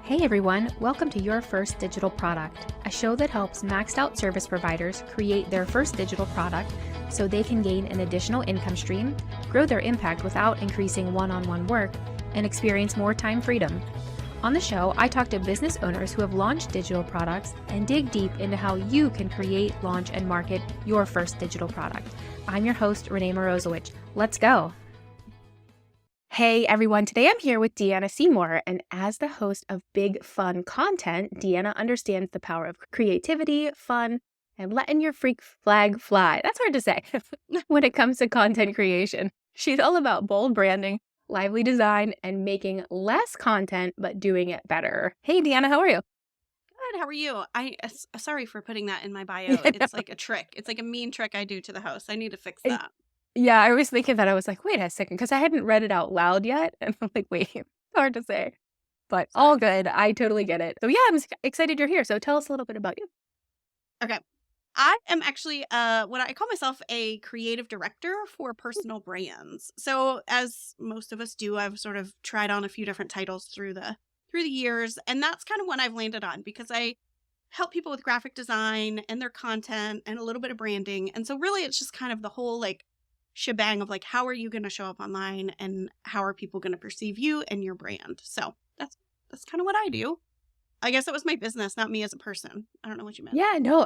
Hey everyone, welcome to Your First Digital Product, a show that helps maxed out service providers create their first digital product so they can gain an additional income stream, grow their impact without increasing one-on-one work, and experience more time freedom. On the show, I talk to business owners who have launched digital products and dig deep into how you can create, launch, and market your first digital product. I'm your host, Renee Morozowicz. Let's go. Hey everyone, today I'm here with Deanna Seymour, and as the host of Big Fun Content, Deanna understands the power of creativity, fun, and letting your freak flag fly. That's hard to say when it comes to content creation. She's all about bold branding, lively design, and making less content, but doing it better. Hey Deanna, how are you? Good. How are you? Sorry for putting that in my bio. It's like a trick. It's like a mean trick I do to the host. I need to fix that. Yeah, I was thinking that. I was like, wait a second, because I hadn't read it out loud yet. And I'm like, wait, it's hard to say. But all good. I totally get it. So yeah, I'm excited you're here. So tell us a little bit about you. Okay. I am actually what I call myself a creative director for personal brands. So as most of us do, I've sort of tried on a few different titles through the years, and that's kind of one I've landed on because I help people with graphic design and their content and a little bit of branding. And so really it's just kind of the whole like shebang of like, how are you going to show up online and how are people going to perceive you and your brand? So that's kind of what I do. I guess it was my business, not me as a person. I don't know what you meant. Yeah, no,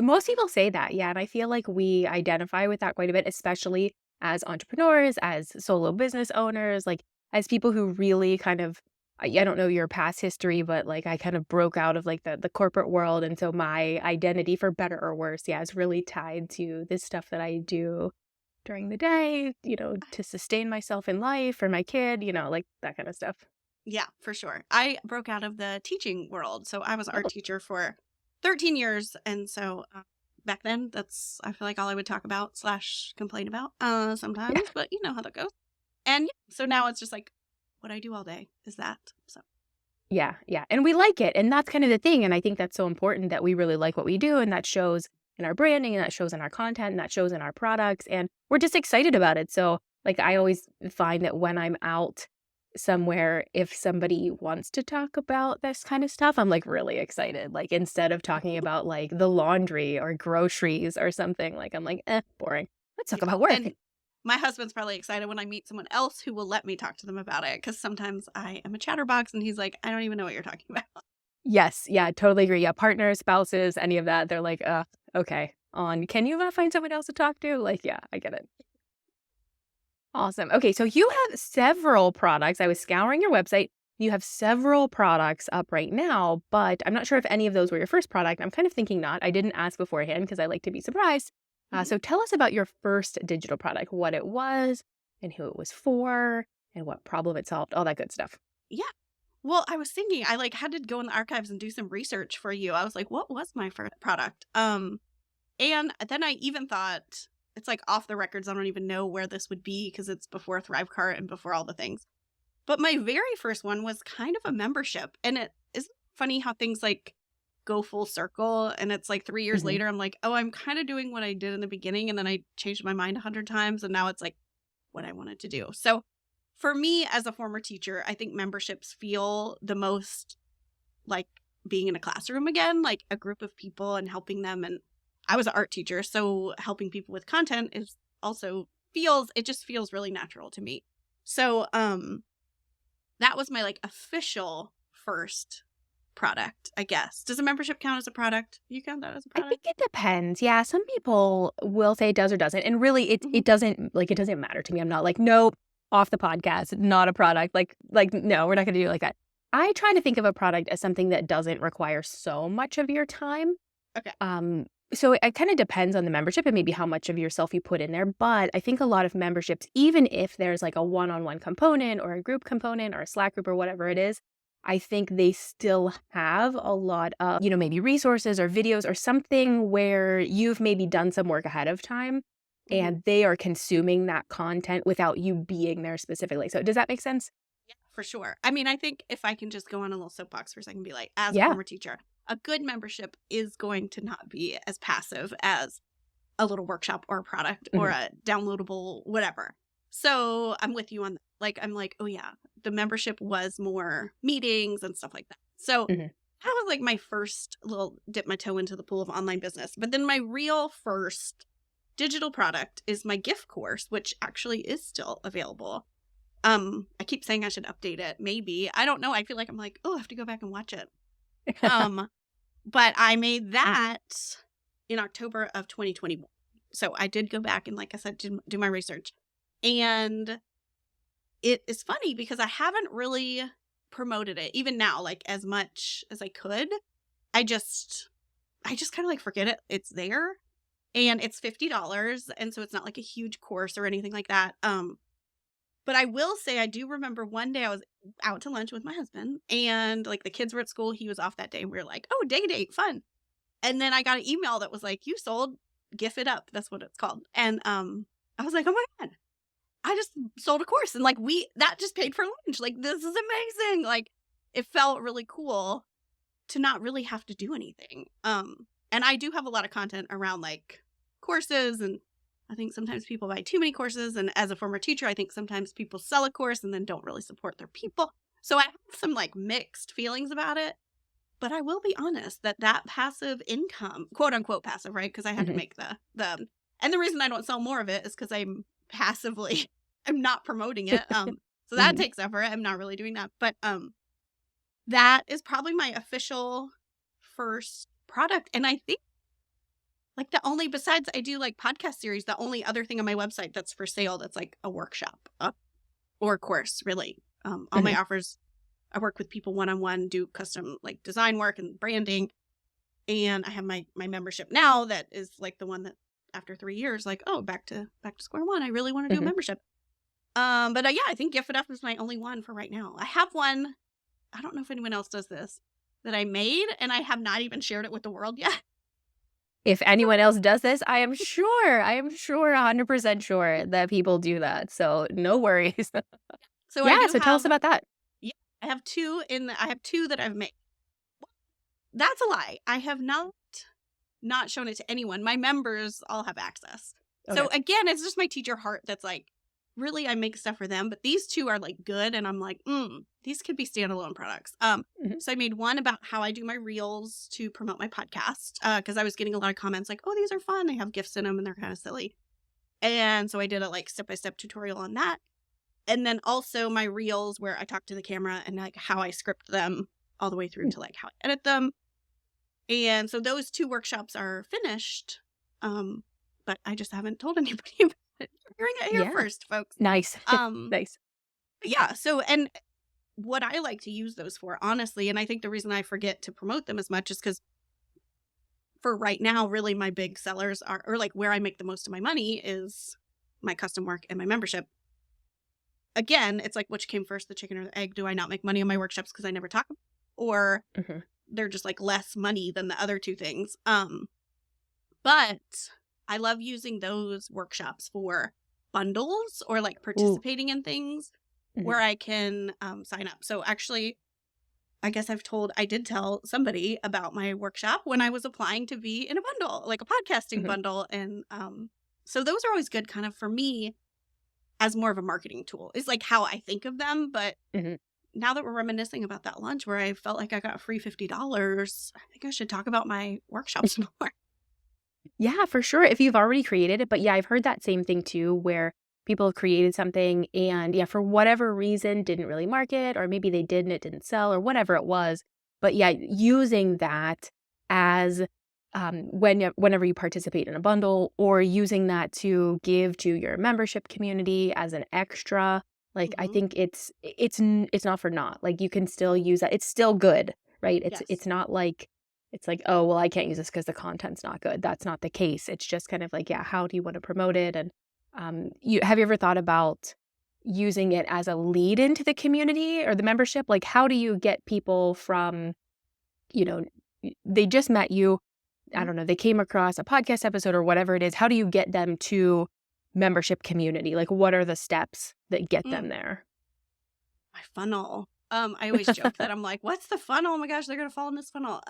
most people say that. Yeah. And I feel like we identify with that quite a bit, especially as entrepreneurs, as solo business owners, like as people who really kind of, I don't know your past history, but like I kind of broke out of like the corporate world. And so my identity, for better or worse, yeah, is really tied to this stuff that I do during the day, to sustain myself in life for my kid, like that kind of stuff. Yeah, for sure. I broke out of the teaching world. So I was an art teacher for 13 years. And so back then, that's, I feel like all I would talk about / complain about sometimes, Yeah. but you know how that goes. And yeah, so now it's just like what I do all day is that. So Yeah. Yeah. And we like it. And that's kind of the thing. And I think that's so important that we really like what we do. And that shows in our branding, and that shows in our content, and that shows in our products. And we're just excited about it. So like I always find that when I'm out somewhere, if somebody wants to talk about this kind of stuff, I'm like really excited. Like instead of talking about like the laundry or groceries or something, like I'm like, boring. Let's talk about work. And my husband's probably excited when I meet someone else who will let me talk to them about it. Because sometimes I am a chatterbox and he's like, I don't even know what you're talking about. Yes. Yeah, totally agree. Yeah. Partners, spouses, any of that. They're like, okay. Can you find someone else to talk to? Like, yeah, I get it. Awesome. Okay. So you have several products. I was scouring your website. You have several products up right now, but I'm not sure if any of those were your first product. I'm kind of thinking not. I didn't ask beforehand because I like to be surprised. So tell us about your first digital product, what it was and who it was for and what problem it solved, all that good stuff. Yeah. Well, I was thinking I like had to go in the archives and do some research for you. I was like, what was my first product? And then I even thought it's like off the records. I don't even know where this would be because it's before Thrivecart and before all the things. But my very first one was kind of a membership. And it isn't funny how things like go full circle. And it's like 3 years later, I'm like, oh, I'm kind of doing what I did in the beginning. And then I changed my mind 100 times. And now it's like what I wanted to do. So for me, as a former teacher, I think memberships feel the most like being in a classroom again, like a group of people and helping them. And I was an art teacher, so helping people with content is also it just feels really natural to me. So that was my like official first product, I guess. Does a membership count as a product? Do you count that as a I product? think it depends. Yeah, some people will say it does or doesn't. And really it doesn't matter to me. I'm not like, nope, off the podcast, not a product. Like no, we're not gonna do it like that. I try to think of a product as something that doesn't require so much of your time. Okay. So it kind of depends on the membership and maybe how much of yourself you put in there. But I think a lot of memberships, even if there's like a one-on-one component or a group component or a Slack group or whatever it is, I think they still have a lot of, maybe resources or videos or something where you've maybe done some work ahead of time and they are consuming that content without you being there specifically. So does that make sense? Yeah, for sure. I mean, I think if I can just go on a little soapbox for a second and be like, as a Yeah. former teacher, a good membership is going to not be as passive as a little workshop or a product or a downloadable whatever. So I'm with you on that. Like, I'm like, oh yeah, the membership was more meetings and stuff like that. So Mhm. that was like my first little dip my toe into the pool of online business. But then my real first digital product is my GIF course, which actually is still available. I keep saying I should update it. Maybe. I don't know. I feel like I'm like, oh, I have to go back and watch it. But I made that in October of 2021. So I did go back and, like I said, do my research. And it is funny because I haven't really promoted it, even now, like as much as I could. I just kind of like forget it. It's there and it's $50. And so it's not like a huge course or anything like that. But I will say I do remember one day I was out to lunch with my husband and like the kids were at school. He was off that day. And we were like, oh, day date, fun. And then I got an email that was like, you sold Gif It Up. That's what it's called. And I was like, oh my God, I just sold a course. And like that just paid for lunch. Like, this is amazing. Like, it felt really cool to not really have to do anything. And I do have a lot of content around like courses, and I think sometimes people buy too many courses. And as a former teacher, I think sometimes people sell a course and then don't really support their people. So I have some like mixed feelings about it. But I will be honest that passive income, quote unquote passive, right? Because I had to Mhm. make and the reason I don't sell more of it is because I'm not promoting it. So that Mhm. takes effort. I'm not really doing that. But that is probably my official first product. And I think like besides I do like podcast series, the only other thing on my website that's for sale that's like a workshop or a course, really. All my Mhm. offers, I work with people one-on-one, do custom like design work and branding. And I have my membership now that is like the one that after 3 years, like, oh, back to square one. I really want to do a Mhm. membership. But yeah, I think Gif It Up is my only one for right now. I have one. I don't know if anyone else does this that I made, and I have not even shared it with the world yet. If anyone else does this, I am sure, 100% sure that people do that, so no worries. So I Yeah, do so tell us have, about that. yeah, I have two that I've made. That's a lie. I have not shown it to anyone. My members all have access. Okay. So again, it's just my teacher heart that's like, really, I make stuff for them, but these two are like good, and I'm like, these could be standalone products. Mhm. So I made one about how I do my reels to promote my podcast, because I was getting a lot of comments like, oh, these are fun. They have gifts in them and they're kind of silly. And so I did a like step-by-step tutorial on that. And then also my reels where I talk to the camera and like how I script them all the way through Mm. to like how I edit them. And so those two workshops are finished. But I just haven't told anybody about it. You're hearing it here Yeah. first, folks. Nice. Um, Nice. yeah, so and what I like to use those for, honestly, and I think the reason I forget to promote them as much is because for right now, really my big sellers are, or like where I make the most of my money is my custom work and my membership. Again, it's like which came first, the chicken or the egg? Do I not make money on my workshops because I never talk about them? Or Mhm. they're just like less money than the other two things. But I love using those workshops for bundles or like Ooh. participating in things Mhm. where I can sign up. So actually, I guess I did tell somebody about my workshop when I was applying to be in a bundle, like a podcasting Mhm. bundle. And so those are always good kind of for me as more of a marketing tool. It's like how I think of them. But Mhm. now that we're reminiscing about that lunch where I felt like I got free $50, I think I should talk about my workshops more. Yeah, for sure, if you've already created it, but yeah, I've heard that same thing too, where people have created something and, yeah, for whatever reason, didn't really market, or maybe they did and it didn't sell or whatever it was. But yeah, using that as, whenever you participate in a bundle or using that to give to your membership community as an extra, like, I Hmm. think it's not for naught. Like, you can still use that. It's still good, right? Yes. It's not like it's like, "Oh, well, I can't use this because the content's not good." That's not the case. It's just kind of like, yeah, how do you wanna promote it? And, you ever thought about using it as a lead into the community or the membership? Like, how do you get people from, you know, they just met you, I Mhm. don't know, they came across a podcast episode or whatever it is, how do you get them to membership community? Like, what are the steps that get them Mm, there? my funnel. I always joke that I'm like, what's the funnel? Oh my gosh, they're gonna fall in this funnel.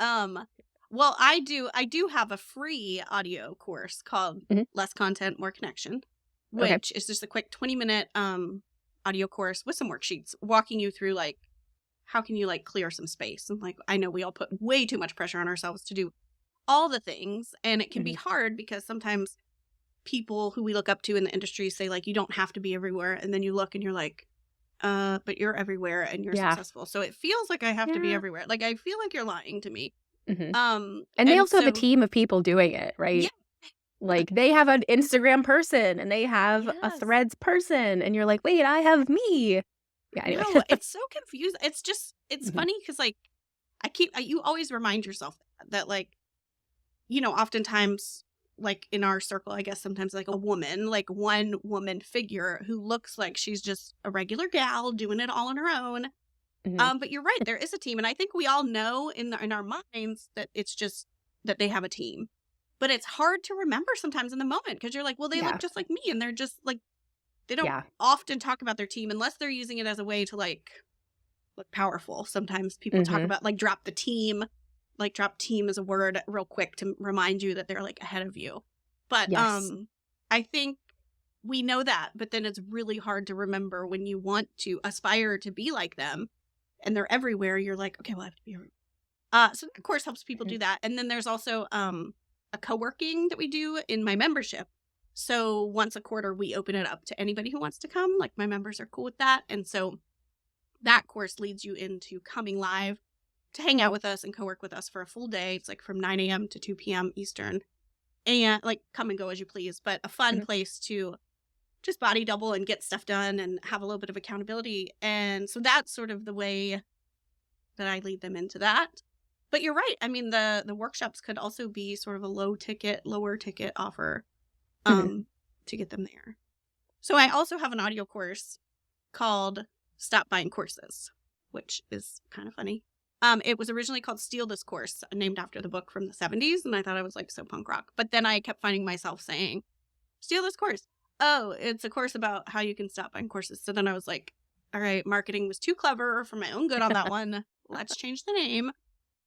Well, I do have a free audio course called Mhm. Less Content, More Connection, Okay. which is just a quick 20-minute audio course with some worksheets walking you through like how can you like clear some space. And like I know we all put way too much pressure on ourselves to do all the things, and it can be hard because sometimes people who we look up to in the industry say like you don't have to be everywhere, and then you look and you're like but you're everywhere and you're Yeah. successful, so it feels like I have to be Yeah. everywhere. Like I feel like you're lying to me. And they And also have a so team of people doing it, yeah. right? Like, they have an Instagram person, and they have a Yes. Threads person, and you're like, "Wait, I have me." Yeah, anyway. No, it's so confusing. It's just it's Mhm. funny because like you always remind yourself that like oftentimes like in our circle, I guess sometimes like a woman, like one woman figure who looks like she's just a regular gal doing it all on her own. Mhm. But you're right, there is a team, and I think we all know in our minds that it's just that they have a team. But it's hard to remember sometimes in the moment because you're like, well, they look Yeah. just like me, and they're just like they don't Yeah. often talk about their team unless they're using it as a way to like look powerful. Sometimes people talk Mhm. about like drop the team, like drop team as a word real quick to remind you that they're like ahead of you. But Yes. I think we know that, but then it's really hard to remember when you want to aspire to be like them and they're everywhere. You're like, okay, well, I have to be everywhere. So that course helps people do Mhm. that. And then there's also a co-working that we do in my membership. So once a quarter, we open it up to anybody who wants to come. Like my members are cool with that. And so that course leads you into coming live to hang out with us and co-work with us for a full day. It's like from 9 a.m. to 2 p.m. Eastern. And like come and go as you please, but a fun Mhm. place to just body double and get stuff done and have a little bit of accountability. And so that's sort of the way that I lead them into that. But you're right. I mean, the workshops could also be sort of a lower ticket offer Mhm. to get them there. So I also have an audio course called Stop Buying Courses, which is kind of funny. It was originally called Steal This Course, named after the book from the 70s, and I thought I was like so punk rock. But then I kept finding myself saying, Steal this course. Oh, it's a course about how you can stop buying courses. So then I was like, all right, marketing was too clever for my own good on that one. Let's change the name.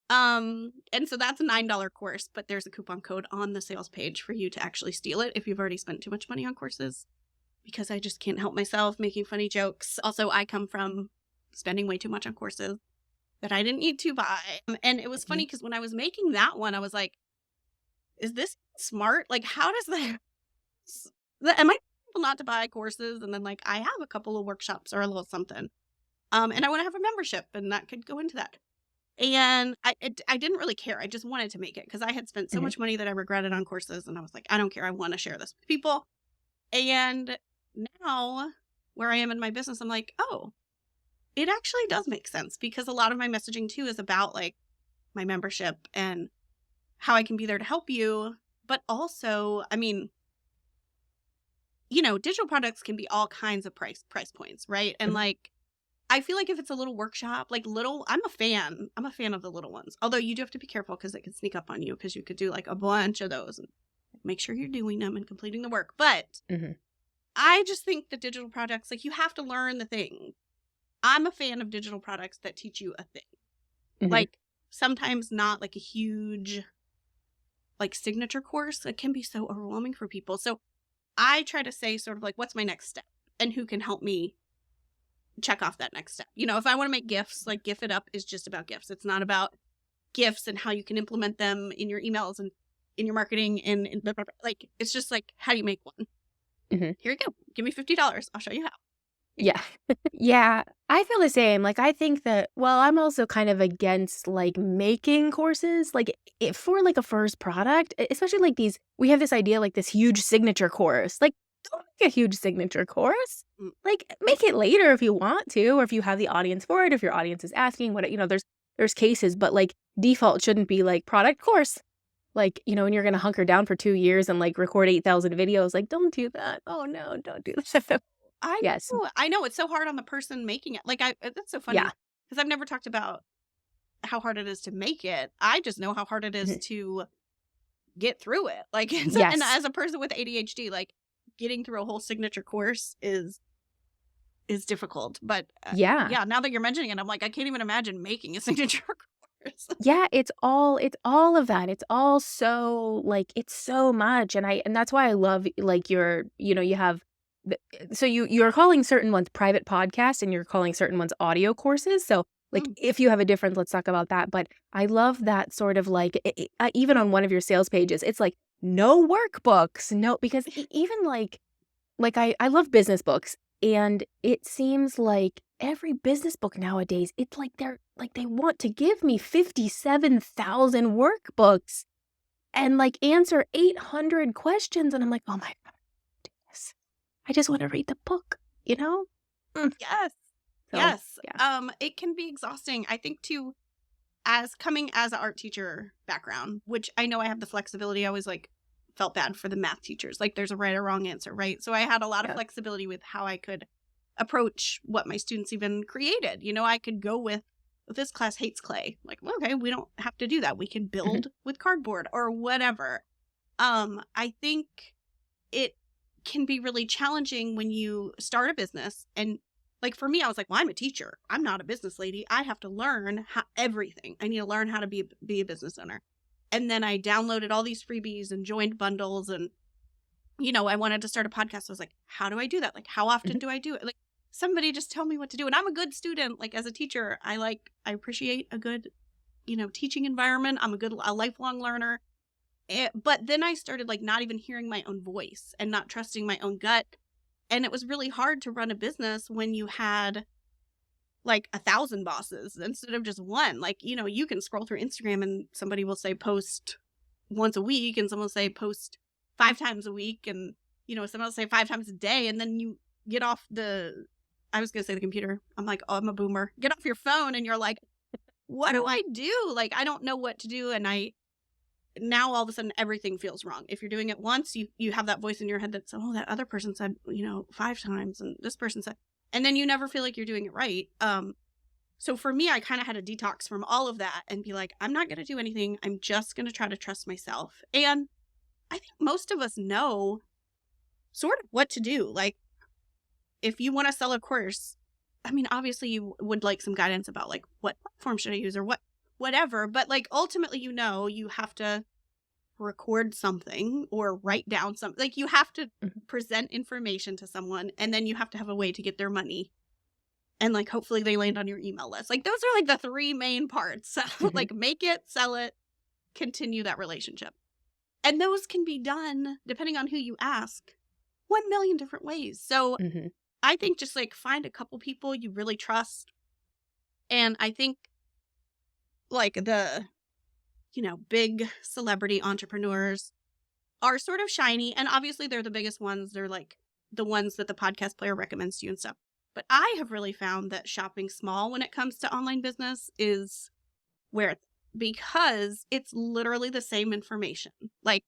And so that's a $9 course, but there's a coupon code on the sales page for you to actually steal it if you've already spent too much money on courses, because I just can't help myself making funny jokes. Also, I come from spending way too much on courses that I didn't need to buy. And it was funny Mhm. because when I was making that one, I was like, is this smart? Like, how does am I able not to buy courses? And then like, I have a couple of workshops or a little something. And I want to have a membership and that could go into that. And I didn't really care. I just wanted to make it because I had spent so Mhm. much money that I regretted on courses. And I was like, I don't care. I want to share this with people. And now where I am in my business, I'm like, oh, it actually does make sense because a lot of my messaging too is about like my membership and how I can be there to help you. But also, I mean, digital products can be all kinds of price points, right? And Mhm. like I feel like if it's a little workshop, like little, I'm a fan. I'm a fan of the little ones. Although you do have to be careful because it can sneak up on you because you could do like a bunch of those and make sure you're doing them and completing the work. But Mhm. I just think that digital products, like you have to learn the thing. I'm a fan of digital products that teach you a thing. Mhm. Like sometimes not like a huge like signature course. It can be so overwhelming for people. So I try to say sort of like, what's my next step and who can help me check off that next step. If I want to make GIFs, like Gif It Up is just about GIFs. It's not about GIFs and how you can implement them in your emails and in your marketing and blah, blah, blah. Like, it's just like, how do you make one? Mhm. Here you go. Give me $50. I'll show you how. Yeah. Yeah, I feel the same. Like, I think that I'm also kind of against, like, making courses, like, for, like, a first product, especially, like, we have this idea, like, this huge signature course. Like, don't make a huge signature course. Mm, Like, make it later if you want to, or if you have the audience for it, if your audience is asking there's cases, but, like, default shouldn't be, like, product course. Like, and you're gonna hunker down for 2 years and, like, record 8,000 videos. Like, don't do that. Oh, no, don't do that. I Yes. know. I know. It's so hard on the person making it. Like, that's so Yeah. funny because I've never talked about how hard it is to make it. I just know how hard it is Mhm. to get through it. Like, and Yes. as a person with ADHD, like, getting through a whole signature course is difficult, but, Yeah. yeah, now that you're mentioning it, I'm like, I can't even imagine making a signature course. Yeah, it's all of that. It's all so, like, it's so much, and that's why I love, like, you have so you're calling certain ones private podcasts and you're calling certain ones audio courses. So like Mm. if you have a difference, let's talk about that. But I love that sort of like even on one of your sales pages, it's like no workbooks, no, because even like I love business books, and it seems like every business book nowadays, it's like they want to give me 57,000 workbooks and like answer 800 questions, and I'm like, oh my God, goodness. I just want to read the book, you know? Mm. Yes. So, Yes. yeah. It can be exhausting. I think too, coming as an art teacher background, which I know I have the flexibility. I always like felt bad for the math teachers. Like there's a right or wrong answer, right? So I had a lot of Yeah. flexibility with how I could approach what my students even created. I could go with this class hates clay. Like, well, okay, we don't have to do that. We can build with cardboard or whatever. I think it can be really challenging when you start a business. And like for me, I was like, well, I'm a teacher. I'm not a business lady. I have to learn everything. I need to learn how to be a business owner. And then I downloaded all these freebies and joined bundles. And, I wanted to start a podcast. I was like, how do I do that? Like, how often do I do it? Like, somebody just tell me what to do. And I'm a good student. Like, as a teacher, I appreciate a good, teaching environment. I'm a lifelong learner. But then I started like not even hearing my own voice and not trusting my own gut. And it was really hard to run a business when you had like 1,000 bosses instead of just one. Like, you can scroll through Instagram and somebody will say post once a week and someone will say post 5 times a week. And, someone will say 5 times a day. And then you get off I was going to say the computer. I'm like, oh, I'm a boomer. Get off your phone and you're like, what do I do? Like, I don't know what to do. And now all of a sudden everything feels wrong. If you're doing it once, you have that voice in your head that's, oh, that other person said, 5 times and this person said, and then you never feel like you're doing it right. So for me, I kind of had a detox from all of that and be like, I'm not going to do anything. I'm just going to try to trust myself. And I think most of us know sort of what to do. Like if you want to sell a course, I mean, obviously you would like some guidance about like what platform should I use or whatever. But like ultimately, you have to record something or write down something. Like you have to present information to someone and then you have to have a way to get their money. And like hopefully they land on your email list. Like those are like the 3 main parts. Like make it, sell it, continue that relationship. And those can be done, depending on who you ask, 1 million different ways. So I think just like find a couple people you really trust. And I think like the, big celebrity entrepreneurs are sort of shiny. And obviously they're the biggest ones. They're like the ones that the podcast player recommends to you and stuff. But I have really found that shopping small when it comes to online business is where because it's literally the same information. Like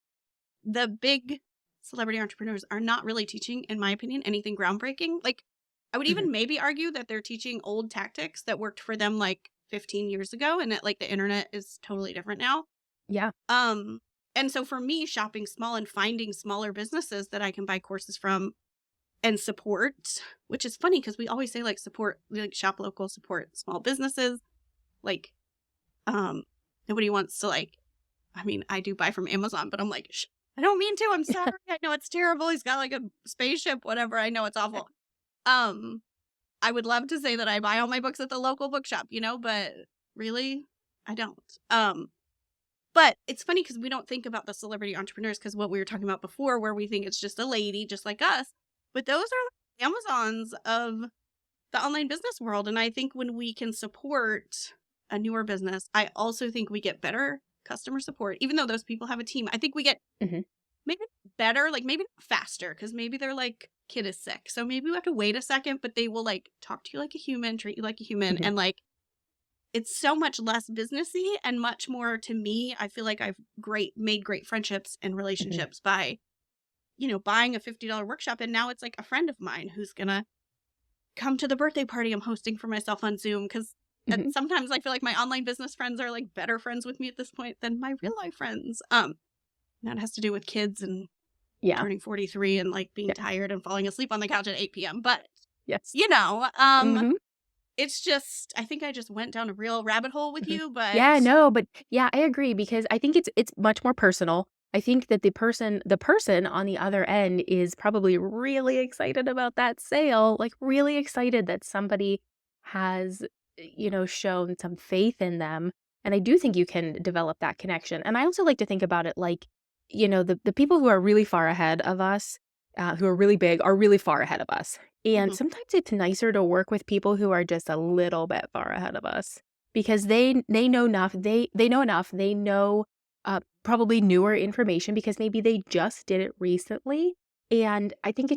the big celebrity entrepreneurs are not really teaching, in my opinion, anything groundbreaking. Like I would even maybe argue that they're teaching old tactics that worked for them like 15 years ago and that like the internet is totally different now. Yeah. And so for me, shopping small and finding smaller businesses that I can buy courses from and support, which is funny because we always say like support, like shop local, support small businesses. Like, nobody wants to like, I mean, I do buy from Amazon, but I'm like, I don't mean to. I'm sorry. I know it's terrible. He's got like a spaceship, whatever. I know it's awful. I would love to say that I buy all my books at the local bookshop, but really, I don't. But it's funny because we don't think about the celebrity entrepreneurs because what we were talking about before, where we think it's just a lady just like us. But those are the Amazons of the online business world. And I think when we can support a newer business, I also think we get better customer support. Even though those people have a team, I think we get maybe better, like maybe not faster because maybe their like kid is sick. So maybe we have to wait a second, but they will like talk to you like a human, treat you like a human. And like, it's so much less businessy and much more to me. I feel like I've made great friendships and relationships by, buying a $50 workshop. And now it's like a friend of mine who's going to come to the birthday party I'm hosting for myself on Zoom. Cause sometimes I feel like my online business friends are like better friends with me at this point than my real life friends. That has to do with kids and turning 43 and like being tired and falling asleep on the couch at 8 p.m. But yes, it's just, I think I just went down a real rabbit hole with you, but yeah, no, but yeah, I agree because I think it's much more personal. I think that the person on the other end is probably really excited about that sale, like really excited that somebody has, shown some faith in them. And I do think you can develop that connection. And I also like to think about it like, the people who are really far ahead of us, who are really big, are really far ahead of us. And Mhm. sometimes it's nicer to work with people who are just a little bit far ahead of us because they know enough. They know enough. They know probably newer information because maybe they just did it recently. And I think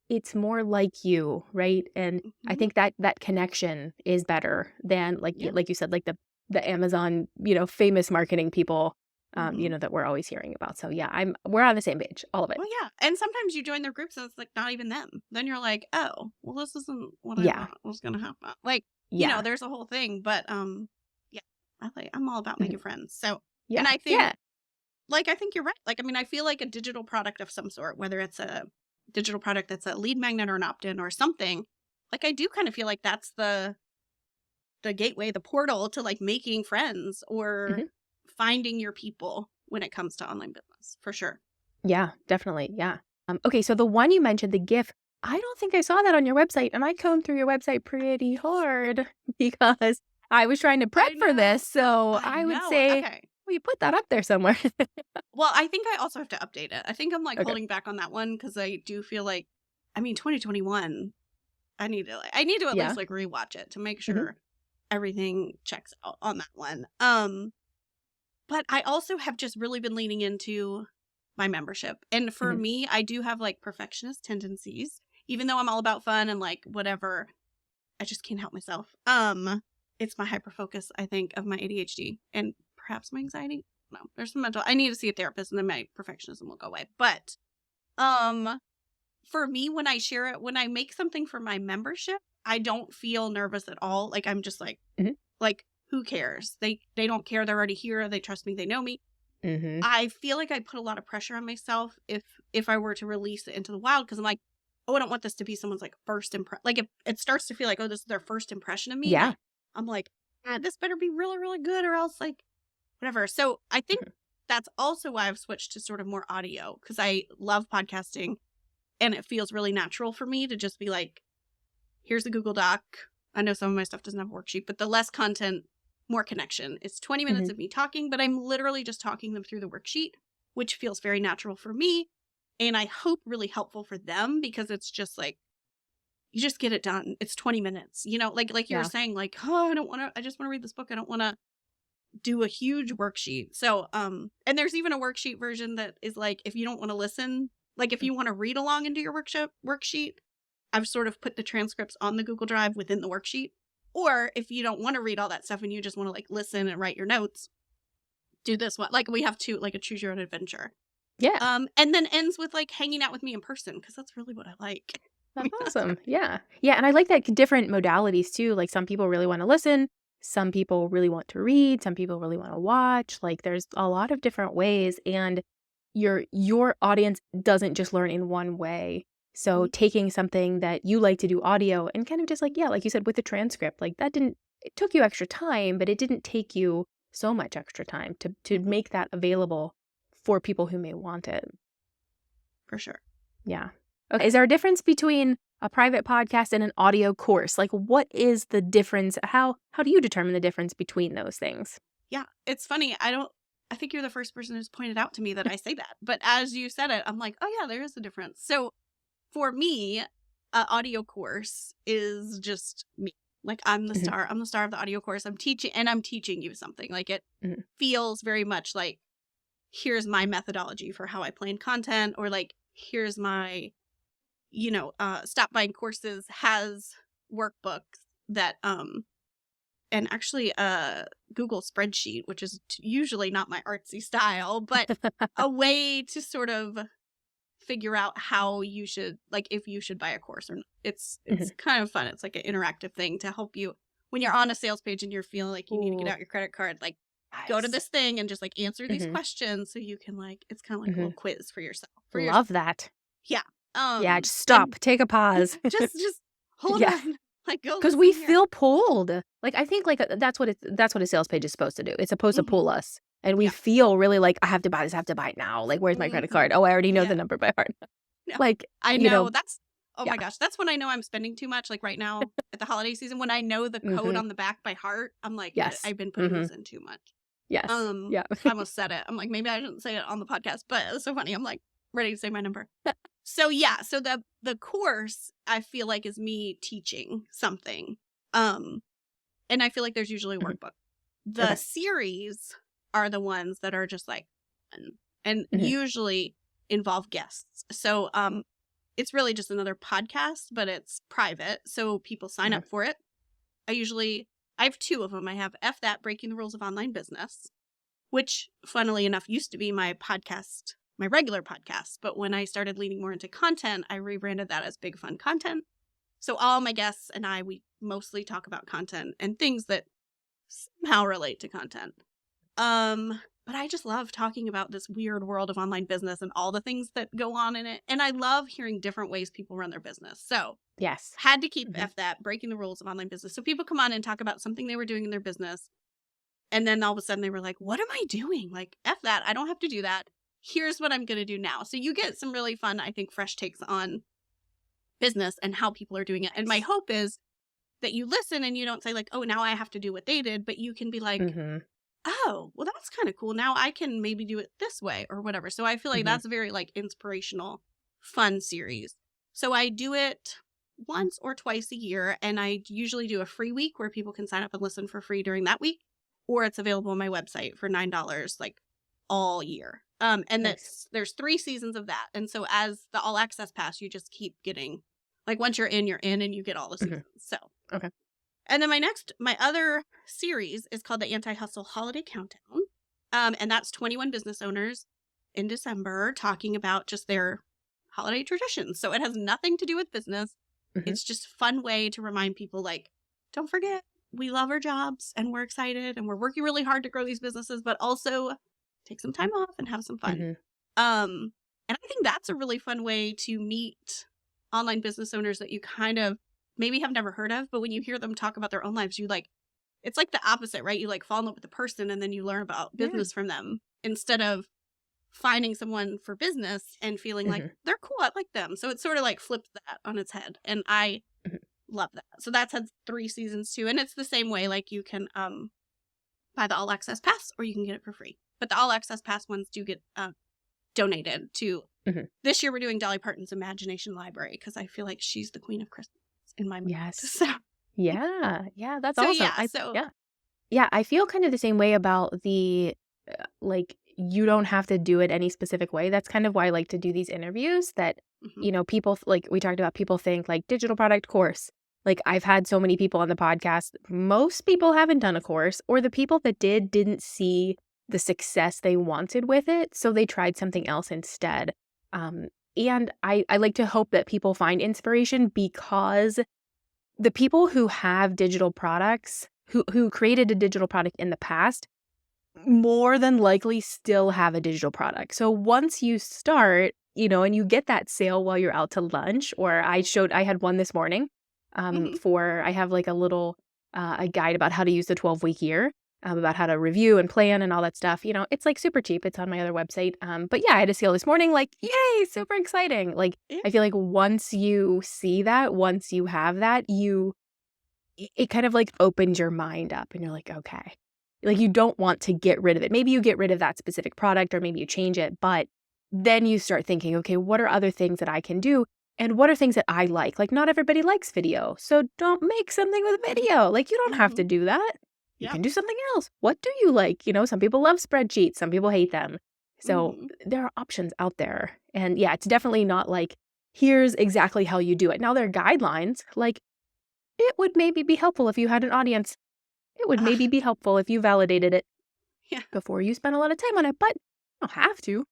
it's more like you, right? And I Mhm. think that connection is better than Yeah. like you said, like the Amazon, famous marketing people, Mhm. that we're always hearing about. So yeah, we're on the same page, all of it. Well, yeah, and sometimes you join their groups and it's, like, not even them. Then you're like, "Oh, well, this isn't what I Yeah, thought was gonna happen." Like, yeah, there's a whole thing, but, yeah, I'm all about mhm, making friends, so and yeah, I think yeah, I think you're right. Like, I mean, I feel like a digital product of some sort, whether it's a digital product that's a lead magnet or an opt-in or something, like, I do kinda feel like that's the gateway, the portal to, like, making friends or hmm, finding your people when it comes to online business, for sure. yeah, definitely, yeah. Okay, so the one you mentioned, the GIF, I don't think I saw that on your website, and I combed through your website pretty hard because I was trying to prep I for know. this. So I I would know. say, Okay. well, you put that up there somewhere. Well, I think I also have to update it. I think I'm, like, Okay. holding back on that one because I do feel like 2021, I need to at Yeah. least, like, rewatch it to make Hmm. sure everything checks out on that one. But I also have just really been leaning into my membership, and for Hmm. me, I do have, like, perfectionist tendencies, even though I'm all about fun and, like, whatever, I just can't help myself. It's my hyper focus, I think, of my ADHD and perhaps my anxiety. No, there's some mental. I need to see a therapist, and then my perfectionism will go away. But um, for me, when I share it, when I make something for my membership, I don't feel nervous at all. Like I'm just Hmm. like who cares? They don't care. They're already here. They trust me. They know me. Hmm. I feel like I put a lot of pressure on myself if I were to release it into the wild because I'm like, oh, I don't want this to be someone's like first impression. Like if it starts to feel like, oh, this is their first impression of me, Yeah. like I'm like, this better be really, really good or else like whatever. So I think Mhm. that's also why I've switched to sort of more audio because I love podcasting and it feels really natural for me to just be like, here's a Google Doc. I know some of my stuff doesn't have a worksheet, but the less content, more connection. It's 20 minutes Mhm. of me talking, but I'm literally just talking them through the worksheet, which feels very natural for me. And I hope really helpful for them because it's just like, you just get it done. It's 20 minutes, like you were Yeah. saying, like, oh, I just want to read this book. I don't want to do a huge worksheet. So, and there's even a worksheet version that is like, if you don't want to listen, like if Mm. you want to read along and do your worksheet, I've sort of put the transcripts on the Google Drive within the worksheet. Or if you don't want to read all that stuff and you just want to like listen and write your notes, do this one. Like we have two, like a choose your own adventure. Yeah. And then ends with like hanging out with me in person because that's really what I like. That's awesome. Yeah. Yeah, and I like that different modalities too. Like some people really want to listen, some people really want to read, some people really want to watch. Like there's a lot of different ways and your audience doesn't just learn in one way. So Mhm. taking something that you like to do audio and kind of just like, yeah, like you said with the transcript, like that didn't it took you extra time, but it didn't take you so much extra time to Mhm. make that available for people who may want it. For sure. Yeah. Okay. Is there a difference between a private podcast and an audio course? Like what is the difference? How do you determine the difference between those things? Yeah, it's funny. I think you're the first person who's pointed out to me that I say that. But as you said it, I'm like, oh yeah, there is a difference. So for me, a audio course is just me. Like I'm the Mhm, star. I'm the star of the audio course. I'm teaching you something. Like it mhm, feels very much like here's my methodology for how I plan content or like here's my, stop buying courses has workbooks that and actually a Google spreadsheet, which is usually not my artsy style, but a way to sort of figure out how you should like if you should buy a course or not. mhm. It's kind of fun. It's like an interactive thing to help you when you're on a sales page and you're feeling like you need to get Ooh, out your credit card, like go to nice. this thing and just like answer these Mhm, questions so you can like it's kind of like a mhm. little quiz for yourself. For yourself. Love that. Yeah. Yeah, just And stop, take a pause. just hold Yeah, on. Like go because we listen here. feel pulled. Like, I think, like, that's what a sales page is supposed to do. It's supposed to Mhm. pull us. And we Yeah. feel really like, I have to buy this, I have to buy it now. Like, where's my credit card? Oh, I already know the Yeah. number by heart. No. Like, I you know know, that's oh yeah. my gosh, that's when I know I'm spending too much. Like right now at the holiday season, when I know the code on the back by heart, I'm like, Yes. I've been putting this in too much. Yes. Yeah. I almost said it. I'm like, maybe I shouldn't say it on the podcast, but it's so funny. I'm like ready to say my number. So yeah, so the course I feel like is me teaching something. And I feel like there's usually a workbook. The series are the ones that are just like fun and usually involve guests. So it's really just another podcast, but it's private. So people sign up for it. I have 2 of them. I have F That, Breaking the Rules of Online Business, which funnily enough used to be my podcast, my regular podcast. But when I started leaning more into content, I rebranded that as Big Fun Content. So all my guests and we mostly talk about content and things that somehow relate to content. But I just love talking about this weird world of online business and all the things that go on in it. And I love hearing different ways people run their business. So Yes. had to keep F That, Breaking the Rules of Online Business. So people come on and talk about something they were doing in their business. And then all of a sudden they were like, what am I doing? Like, F that. I don't have to do that. Here's what I'm going to do now. So you get some really fun, I think, fresh takes on business and how people are doing it. And my hope is that you listen and you don't say like, oh, now I have to do what they did. But you can be like, oh, well, that's kind of cool. Now I can maybe do it this way or whatever. So I feel like that's a very like inspirational, fun series. So I do it once or twice a year. And I usually do a free week where people can sign up and listen for free during that week. Or it's available on my website for $9 like all year. And there's 3 seasons of that. And so as the all access pass, you just keep getting like once you're in and you get all the seasons. So Okay. And then my other series is called the Anti-Hustle Holiday Countdown. And that's 21 business owners in December talking about just their holiday traditions. So it has nothing to do with business. It's just a fun way to remind people like, don't forget, we love our jobs and we're excited and we're working really hard to grow these businesses, but also take some time off and have some fun. And I think that's a really fun way to meet online business owners that you kind of maybe have never heard of, but when you hear them talk about their own lives, you like, it's like the opposite, right? You like fall in love with the person and then you learn about business from them instead of finding someone for business and feeling like they're cool. I like them. So it sort of like flips that on its head. And I love that. So that's had 3 seasons too. And it's the same way, like you can buy the all access pass or you can get it for free. But the all access pass ones do get donated to, this year we're doing Dolly Parton's Imagination Library because I feel like she's the queen of Christmas in my mind. Yes. So Yeah. That's so awesome. Yeah. I feel kind of the same way about the, like, you don't have to do it any specific way. That's kind of why I like to do these interviews that, you know, people, like we talked about, people think like digital product course. Like I've had so many people on the podcast. Most people haven't done a course, or the people that didn't see the success they wanted with it. So they tried something else instead. And I like to hope that people find inspiration because the people who have digital products, who created a digital product in the past, more than likely still have a digital product. So once you start, you know, and you get that sale while you're out to lunch, or I had one this morning I have like a little a guide about how to use the 12-week year, about how to review and plan and all that stuff. You know, it's like super cheap. It's on my other website. But yeah, I had a sale this morning, like, yay, super exciting. Like, I feel like once you see that, once you have that, it kind of like opens your mind up and you're like, okay, like you don't want to get rid of it. Maybe you get rid of that specific product or maybe you change it, but then you start thinking, okay, what are other things that I can do? And what are things that I like? Like not everybody likes video. So don't make something with video. Like you don't have to do that. You can do something else. What do you like? You know, some people love spreadsheets. Some people hate them. So there are options out there. And yeah, it's definitely not like, here's exactly how you do it. Now there are guidelines. Like it would maybe be helpful if you had an audience. It would maybe be helpful if you validated it before you spend a lot of time on it. But you don't have to.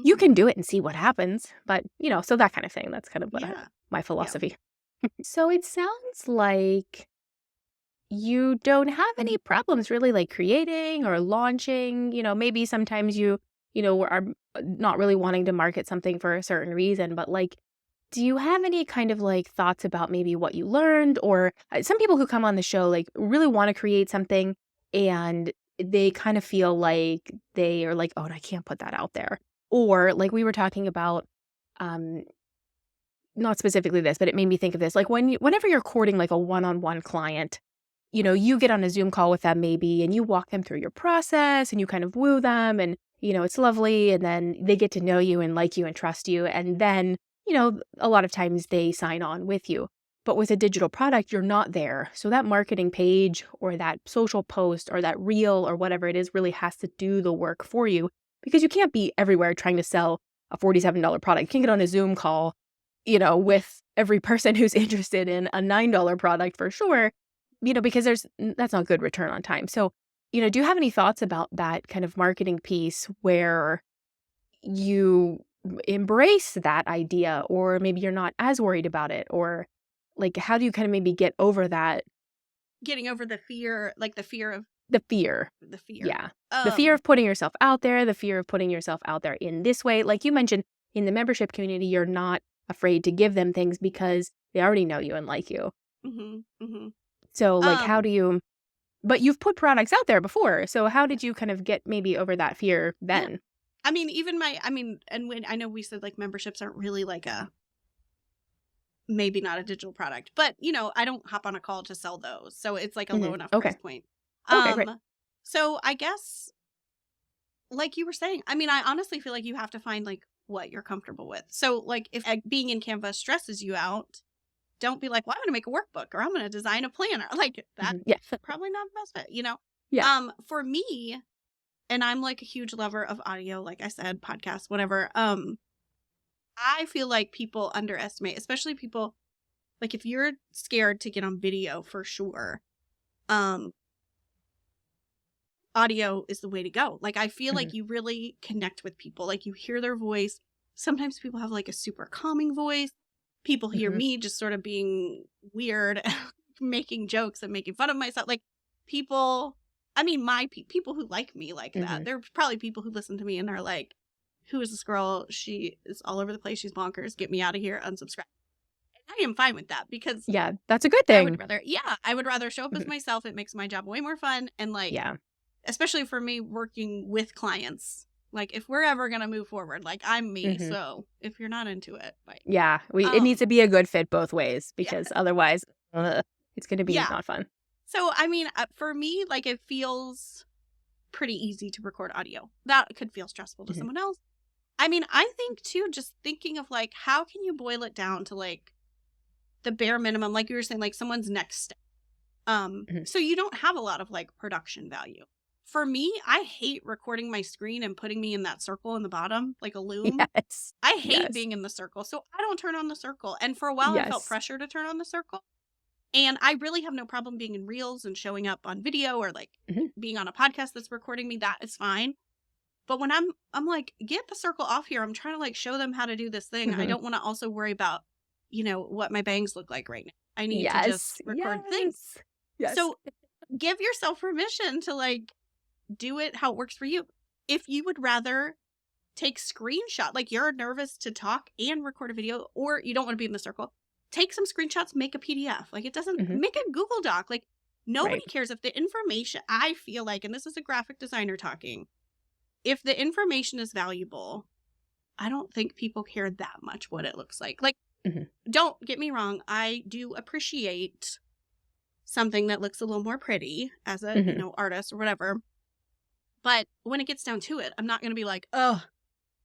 You can do it and see what happens. But, you know, so that kind of thing. That's kind of what my philosophy. So it sounds like you don't have any problems really like creating or launching. You know, maybe sometimes you are not really wanting to market something for a certain reason. But like, do you have any kind of like thoughts about maybe what you learned, or some people who come on the show like really want to create something and they kind of feel like they are like, oh, I can't put that out there. Or like we were talking about, um, not specifically this, but it made me think of this. Like whenever you're courting like a one-on-one client, you get on a Zoom call with them maybe and you walk them through your process and you kind of woo them and, it's lovely. And then they get to know you and like you and trust you. And then, a lot of times they sign on with you. But with a digital product, you're not there. So that marketing page or that social post or that reel or whatever it is really has to do the work for you because you can't be everywhere trying to sell a $47 product. You can't get on a Zoom call, with every person who's interested in a $9 product for sure, because that's not good return on time. So, do you have any thoughts about that kind of marketing piece where you embrace that idea or maybe you're not as worried about it, or like how do you kind of maybe get over that? Getting over the fear, like the fear of The fear. the fear. Yeah. The fear of putting yourself out there, the fear of putting yourself out there in this way. Like you mentioned, in the membership community, you're not afraid to give them things because they already know you and like you. So like how do you, but you've put products out there before. So how did you kind of get maybe over that fear then? Yeah. And when I know we said like memberships aren't really like maybe not a digital product, but I don't hop on a call to sell those. So it's like a low enough price point. Okay, great. So I guess like you were saying, I honestly feel like you have to find like what you're comfortable with. So like if being in Canva stresses you out, don't be like, well, I'm going to make a workbook or I'm going to design a planner. Like that's probably not the best fit, Yeah. For me, and I'm like a huge lover of audio, like I said, podcasts, whatever. I feel like people underestimate, especially people like if you're scared to get on video for sure, audio is the way to go. Like I feel like you really connect with people. Like you hear their voice. Sometimes people have like a super calming voice. People hear me just sort of being weird, making jokes and making fun of myself. Like people, people who like me like that. There are probably people who listen to me and are like, who is this girl? She is all over the place. She's bonkers. Get me out of here. Unsubscribe. And I am fine with that because that's a good thing. I would rather show up as myself. It makes my job way more fun. And like, especially for me working with clients, like if we're ever going to move forward, like I'm me. So if you're not into it, like, it needs to be a good fit both ways because otherwise it's going to be not fun. So, for me, like it feels pretty easy to record audio. That could feel stressful to someone else. I think too, just thinking of like, how can you boil it down to like the bare minimum, like you were saying, like someone's next step. So you don't have a lot of like production value. For me, I hate recording my screen and putting me in that circle in the bottom, like a loom. Yes. I hate being in the circle. So I don't turn on the circle. And for a while, I felt pressure to turn on the circle. And I really have no problem being in reels and showing up on video or like being on a podcast that's recording me. That is fine. But when I'm like, get the circle off here. I'm trying to like show them how to do this thing. I don't want to also worry about, what my bangs look like right now. I need to just record things. Yes. So give yourself permission to like do it how it works for you. If you would rather take screenshot, like you're nervous to talk and record a video, or you don't want to be in the circle, take some screenshots, make a PDF. Like it doesn't make a Google Doc. Like nobody cares if the information, I feel like, and this is a graphic designer talking, if the information is valuable, I don't think people care that much what it looks like. Like, don't get me wrong. I do appreciate something that looks a little more pretty as a, artist or whatever. But when it gets down to it, I'm not going to be like, oh,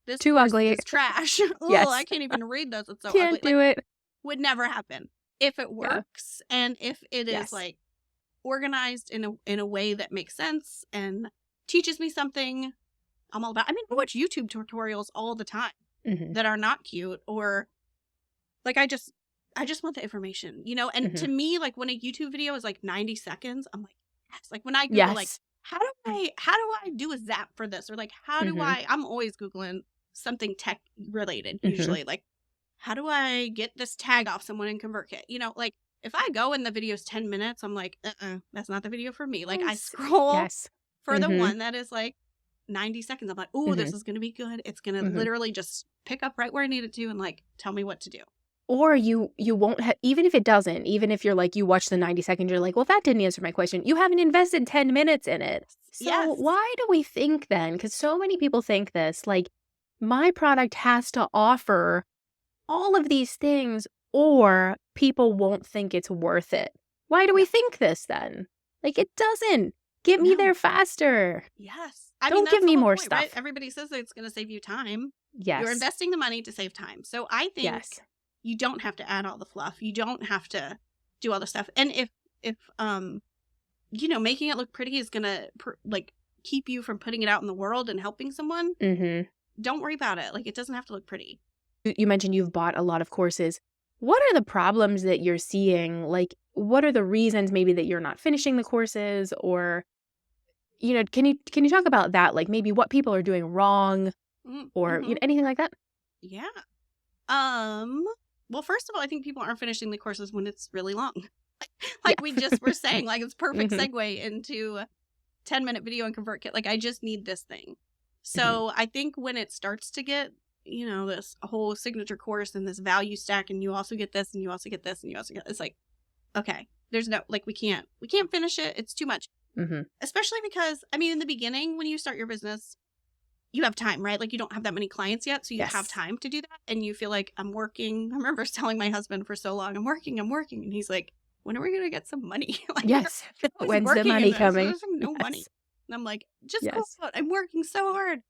this too ugly. Is trash. Oh, I can't even read this. It's so can't ugly. do it. Would never happen. If it works and if it is like organized in a way that makes sense and teaches me something, I'm all about. I watch YouTube tutorials all the time that are not cute or like I just want the information, and to me, like when a YouTube video is like 90 seconds, I'm like, yes. Like when I Google like, how do I do a zap for this? Or like, how do I'm always Googling something tech related, usually like, how do I get this tag off someone in ConvertKit? Like if I go and the video's 10 minutes, I'm like, that's not the video for me. Like I scroll for the one that is like 90 seconds. I'm like, oh, this is going to be good. It's going to literally just pick up right where I need it to and like tell me what to do. Or you won't have, even if it doesn't, even if you're like, you watch the 90 seconds, you're like, well, that didn't answer my question. You haven't invested 10 minutes in it. So Yes. why do we think then? Because so many people think this, like, my product has to offer all of these things or people won't think it's worth it. Why do we Yeah. think this then? Like, it doesn't. Get me No. there faster. Yes. I mean, Don't that's give the me whole more point, right? stuff. Everybody says that it's going to save you time. Yes. You're investing the money to save time. So I think Yes. you don't have to add all the fluff. You don't have to do all the stuff. And if making it look pretty is going to like keep you from putting it out in the world and helping someone, don't worry about it. Like, it doesn't have to look pretty. You mentioned you've bought a lot of courses. What are the problems that you're seeing? Like, what are the reasons maybe that you're not finishing the courses, or, can you talk about that? Like, maybe what people are doing wrong, or Mm-hmm. anything like that? Yeah. Well, first of all, I think people aren't finishing the courses when it's really long. Like we just were saying, like, it's perfect segue into 10-minute video and ConvertKit. Like, I just need this thing. So I think when it starts to get, this whole signature course and this value stack, and you also get this, and you also get this, and you also get, it's like, okay, there's no, like, we can't finish it. It's too much. Especially because, I mean, in the beginning, when you start your business, you have time, right? Like, you don't have that many clients yet, so you have time to do that. And you feel like, I'm working. I remember telling my husband for so long, I'm working. And he's like, when are we going to get some money? Like, Yes. When's the working in money this. coming? There's no money. And I'm like, just go Yes. out. I'm working so hard.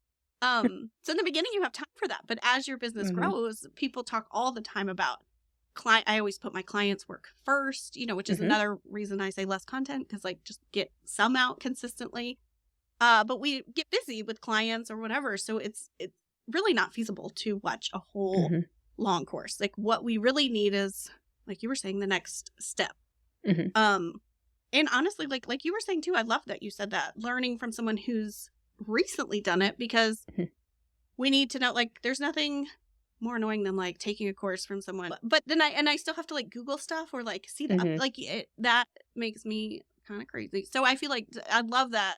So in the beginning, you have time for that. But as your business grows, people talk all the time about I always put my clients' work first, which is another reason I say less content, because, like, just get some out consistently. But we get busy with clients or whatever. So it's really not feasible to watch a whole long course. Like, what we really need is, like you were saying, the next step. And honestly, like you were saying too, I love that you said that, learning from someone who's recently done it, because we need to know, like, there's nothing more annoying than, like, taking a course from someone, but then I still have to, like, Google stuff or, like, see that, like, that makes me kind of crazy. So I feel like I love that.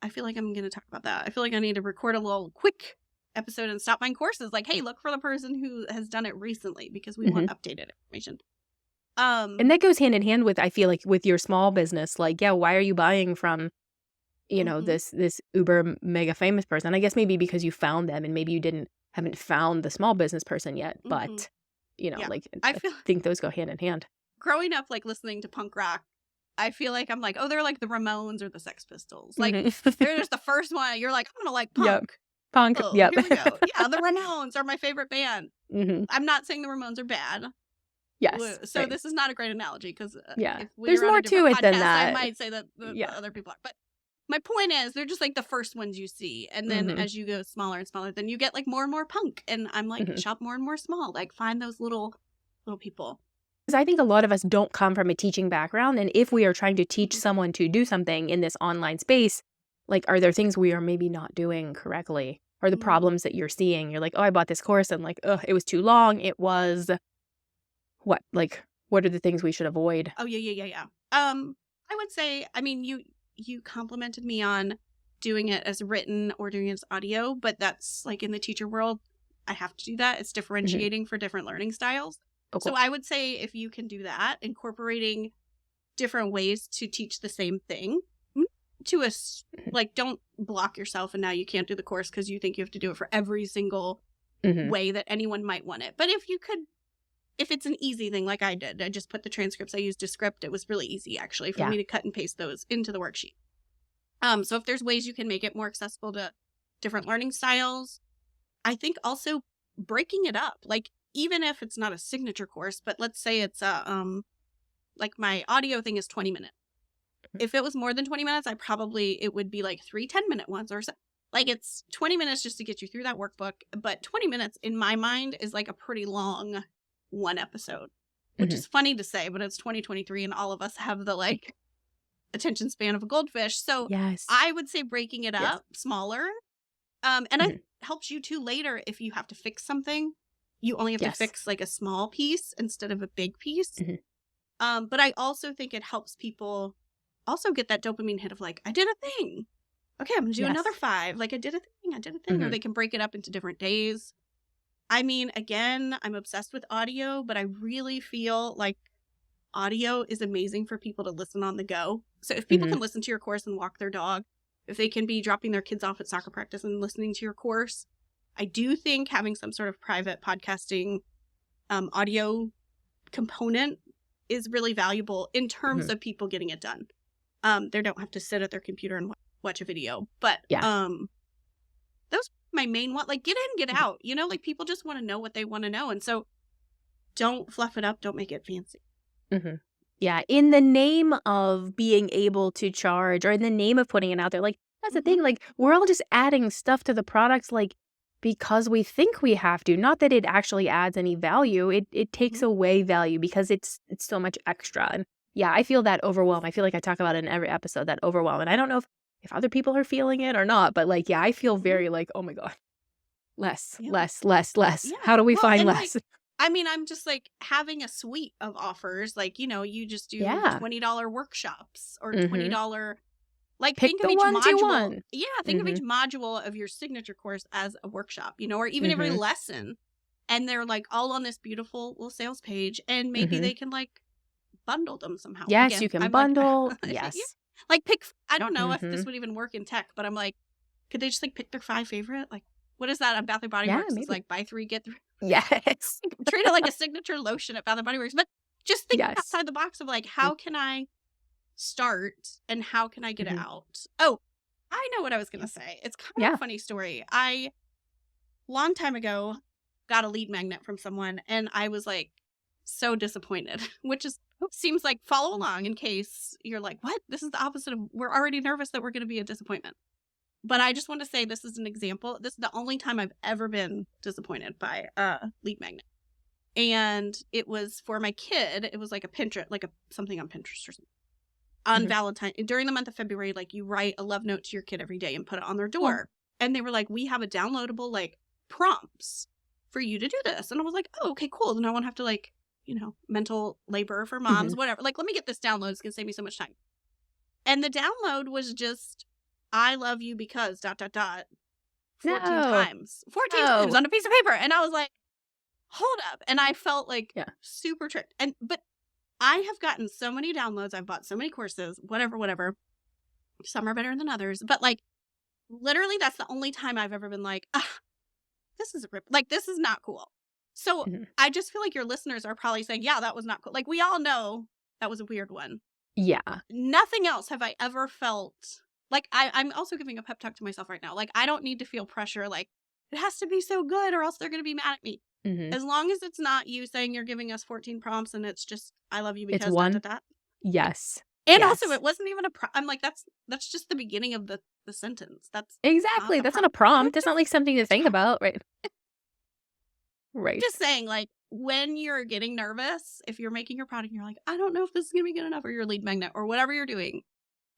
I feel like I'm going to talk about that. I feel like I need to record a little quick episode and stop buying courses. Like, hey, look for the person who has done it recently, because we want updated information. And that goes hand in hand with, I feel like, with your small business. Like, yeah, why are you buying from, this uber mega famous person? I guess maybe because you found them, and maybe you haven't found the small business person yet. But, like, I think those go hand in hand. Growing up, like, listening to punk rock, I feel like I'm like, oh, they're like the Ramones or the Sex Pistols. Like, they're just the first one. You're like, I'm going to like punk. Yep. Punk. Oh, Yep. Here we go. Yeah, the Ramones are my favorite band. I'm not saying the Ramones are bad. Yes. So this is not a great analogy, because if there's more to it than that. I might say that the other people are. But my point is, they're just like the first ones you see. And then as you go smaller and smaller, then you get, like, more and more punk. And I'm like, shop more and more small. Like, find those little people. Because I think a lot of us don't come from a teaching background. And if we are trying to teach someone to do something in this online space, like, are there things we are maybe not doing correctly? Or the problems that you're seeing? You're like, oh, I bought this course, and, like, it was too long. It was what? Like, what are the things we should avoid? Oh, yeah. I would say, I mean, you complimented me on doing it as written or doing it as audio, but that's, like, in the teacher world, I have to do that. It's differentiating for different learning styles. Oh, cool. So I would say, if you can do that, incorporating different ways to teach the same thing to us, like, don't block yourself and now you can't do the course because you think you have to do it for every single way that anyone might want it. But if it's an easy thing, like I did, I just put the transcripts, I used Descript. It was really easy, actually, for me to cut and paste those into the worksheet. So if there's ways you can make it more accessible to different learning styles, I think also breaking it up, like, even if it's not a signature course, but let's say it's like, my audio thing is 20 minutes. If it was more than 20 minutes, it would be like 3 10-minute ones or so. Like, it's 20 minutes just to get you through that workbook. But 20 minutes in my mind is like a pretty long one episode, which is funny to say, but it's 2023 and all of us have the, like, attention span of a goldfish. So I would say breaking it up smaller. And it helps you too later if you have to fix something. You only have to fix, like, a small piece instead of a big piece. But I also think it helps people also get that dopamine hit of, like, I did a thing. Okay, I'm going to do another 5. Like, I did a thing. Or they can break it up into different days. I mean, again, I'm obsessed with audio, but I really feel like audio is amazing for people to listen on the go. So if people can listen to your course and walk their dog, if they can be dropping their kids off at soccer practice and listening to your course. I do think having some sort of private podcasting audio component is really valuable in terms of people getting it done. They don't have to sit at their computer and watch a video. But those my main one. Like, get in, get out. You know, like, people just want to know what they want to know. And so don't fluff it up. Don't make it fancy. Yeah, in the name of being able to charge, or in the name of putting it out there, like, that's the thing, like, we're all just adding stuff to the products, like, because we think we have to. Not that it actually adds any value. It takes away value because it's so much extra. And yeah, I feel that overwhelm. I feel like I talk about it in every episode, that overwhelm. And I don't know if other people are feeling it or not, but like, yeah, I feel very like, oh my God, less. Yeah. How do we Well, find and less? like, I mean, I'm just like having a suite of offers. Like, you know, you just do Yeah. $20 workshops or Mhm. $20. Like, Pick think the of each ones you module. want. Yeah, think of each module of your signature course as a workshop, you know, or even every lesson. And they're like all on this beautiful little sales page. And maybe they can like bundle them somehow. Yes, Again, you can I'm bundle. like, Yes. like pick, I don't know if this would even work in tech, but I'm like, could they just like pick their 5 favorite? Like, what is that on Bath & Body Yeah, Works? maybe. It's like buy 3, get 3. Yes. Treat it like a signature lotion at Bath & Body Works. But just think Yes. outside the box of like, how can I start and how can I get it out? Oh, I know what I was going to say. It's kind of a funny story. I, long time ago, got a lead magnet from someone and I was like so disappointed, which is seems like, follow along in case you're like, what? This is the opposite of, we're already nervous that we're going to be a disappointment. But I just want to say this is an example. This is the only time I've ever been disappointed by a lead magnet. And it was for my kid. It was like a Pinterest, like something on Pinterest or something. On Valentine, during the month of February, like, you write a love note to your kid every day and put it on their door. And they were like, we have a downloadable, like, prompts for you to do this. And I was like, oh, okay, cool. Then I won't have to, like, you know, mental labor for moms, whatever. Like, let me get this download. It's going to save me so much time. And the download was just, I love you because ... 14 times. 14 times on a piece of paper. And I was like, hold up. And I felt like super tricked. But I have gotten so many downloads. I've bought so many courses, whatever. Some are better than others. But like, literally, that's the only time I've ever been like, this is a rip. Like, this is not cool. So I just feel like your listeners are probably saying, yeah, that was not cool. Like, we all know that was a weird one. Yeah. Nothing else have I ever felt. Like, I'm also giving a pep talk to myself right now. Like, I don't need to feel pressure. Like, it has to be so good or else they're going to be mad at me. As long as it's not you saying you're giving us 14 prompts and it's just, I love you because It's one. that. Yes. And also, it wasn't even I'm like, that's just the beginning of the sentence. That's exactly. That's not a prompt. It's not like something to think about, right? Right. Just saying, like, when you're getting nervous, if you're making your product and you're like, I don't know if this is going to be good enough, or your lead magnet or whatever you're doing,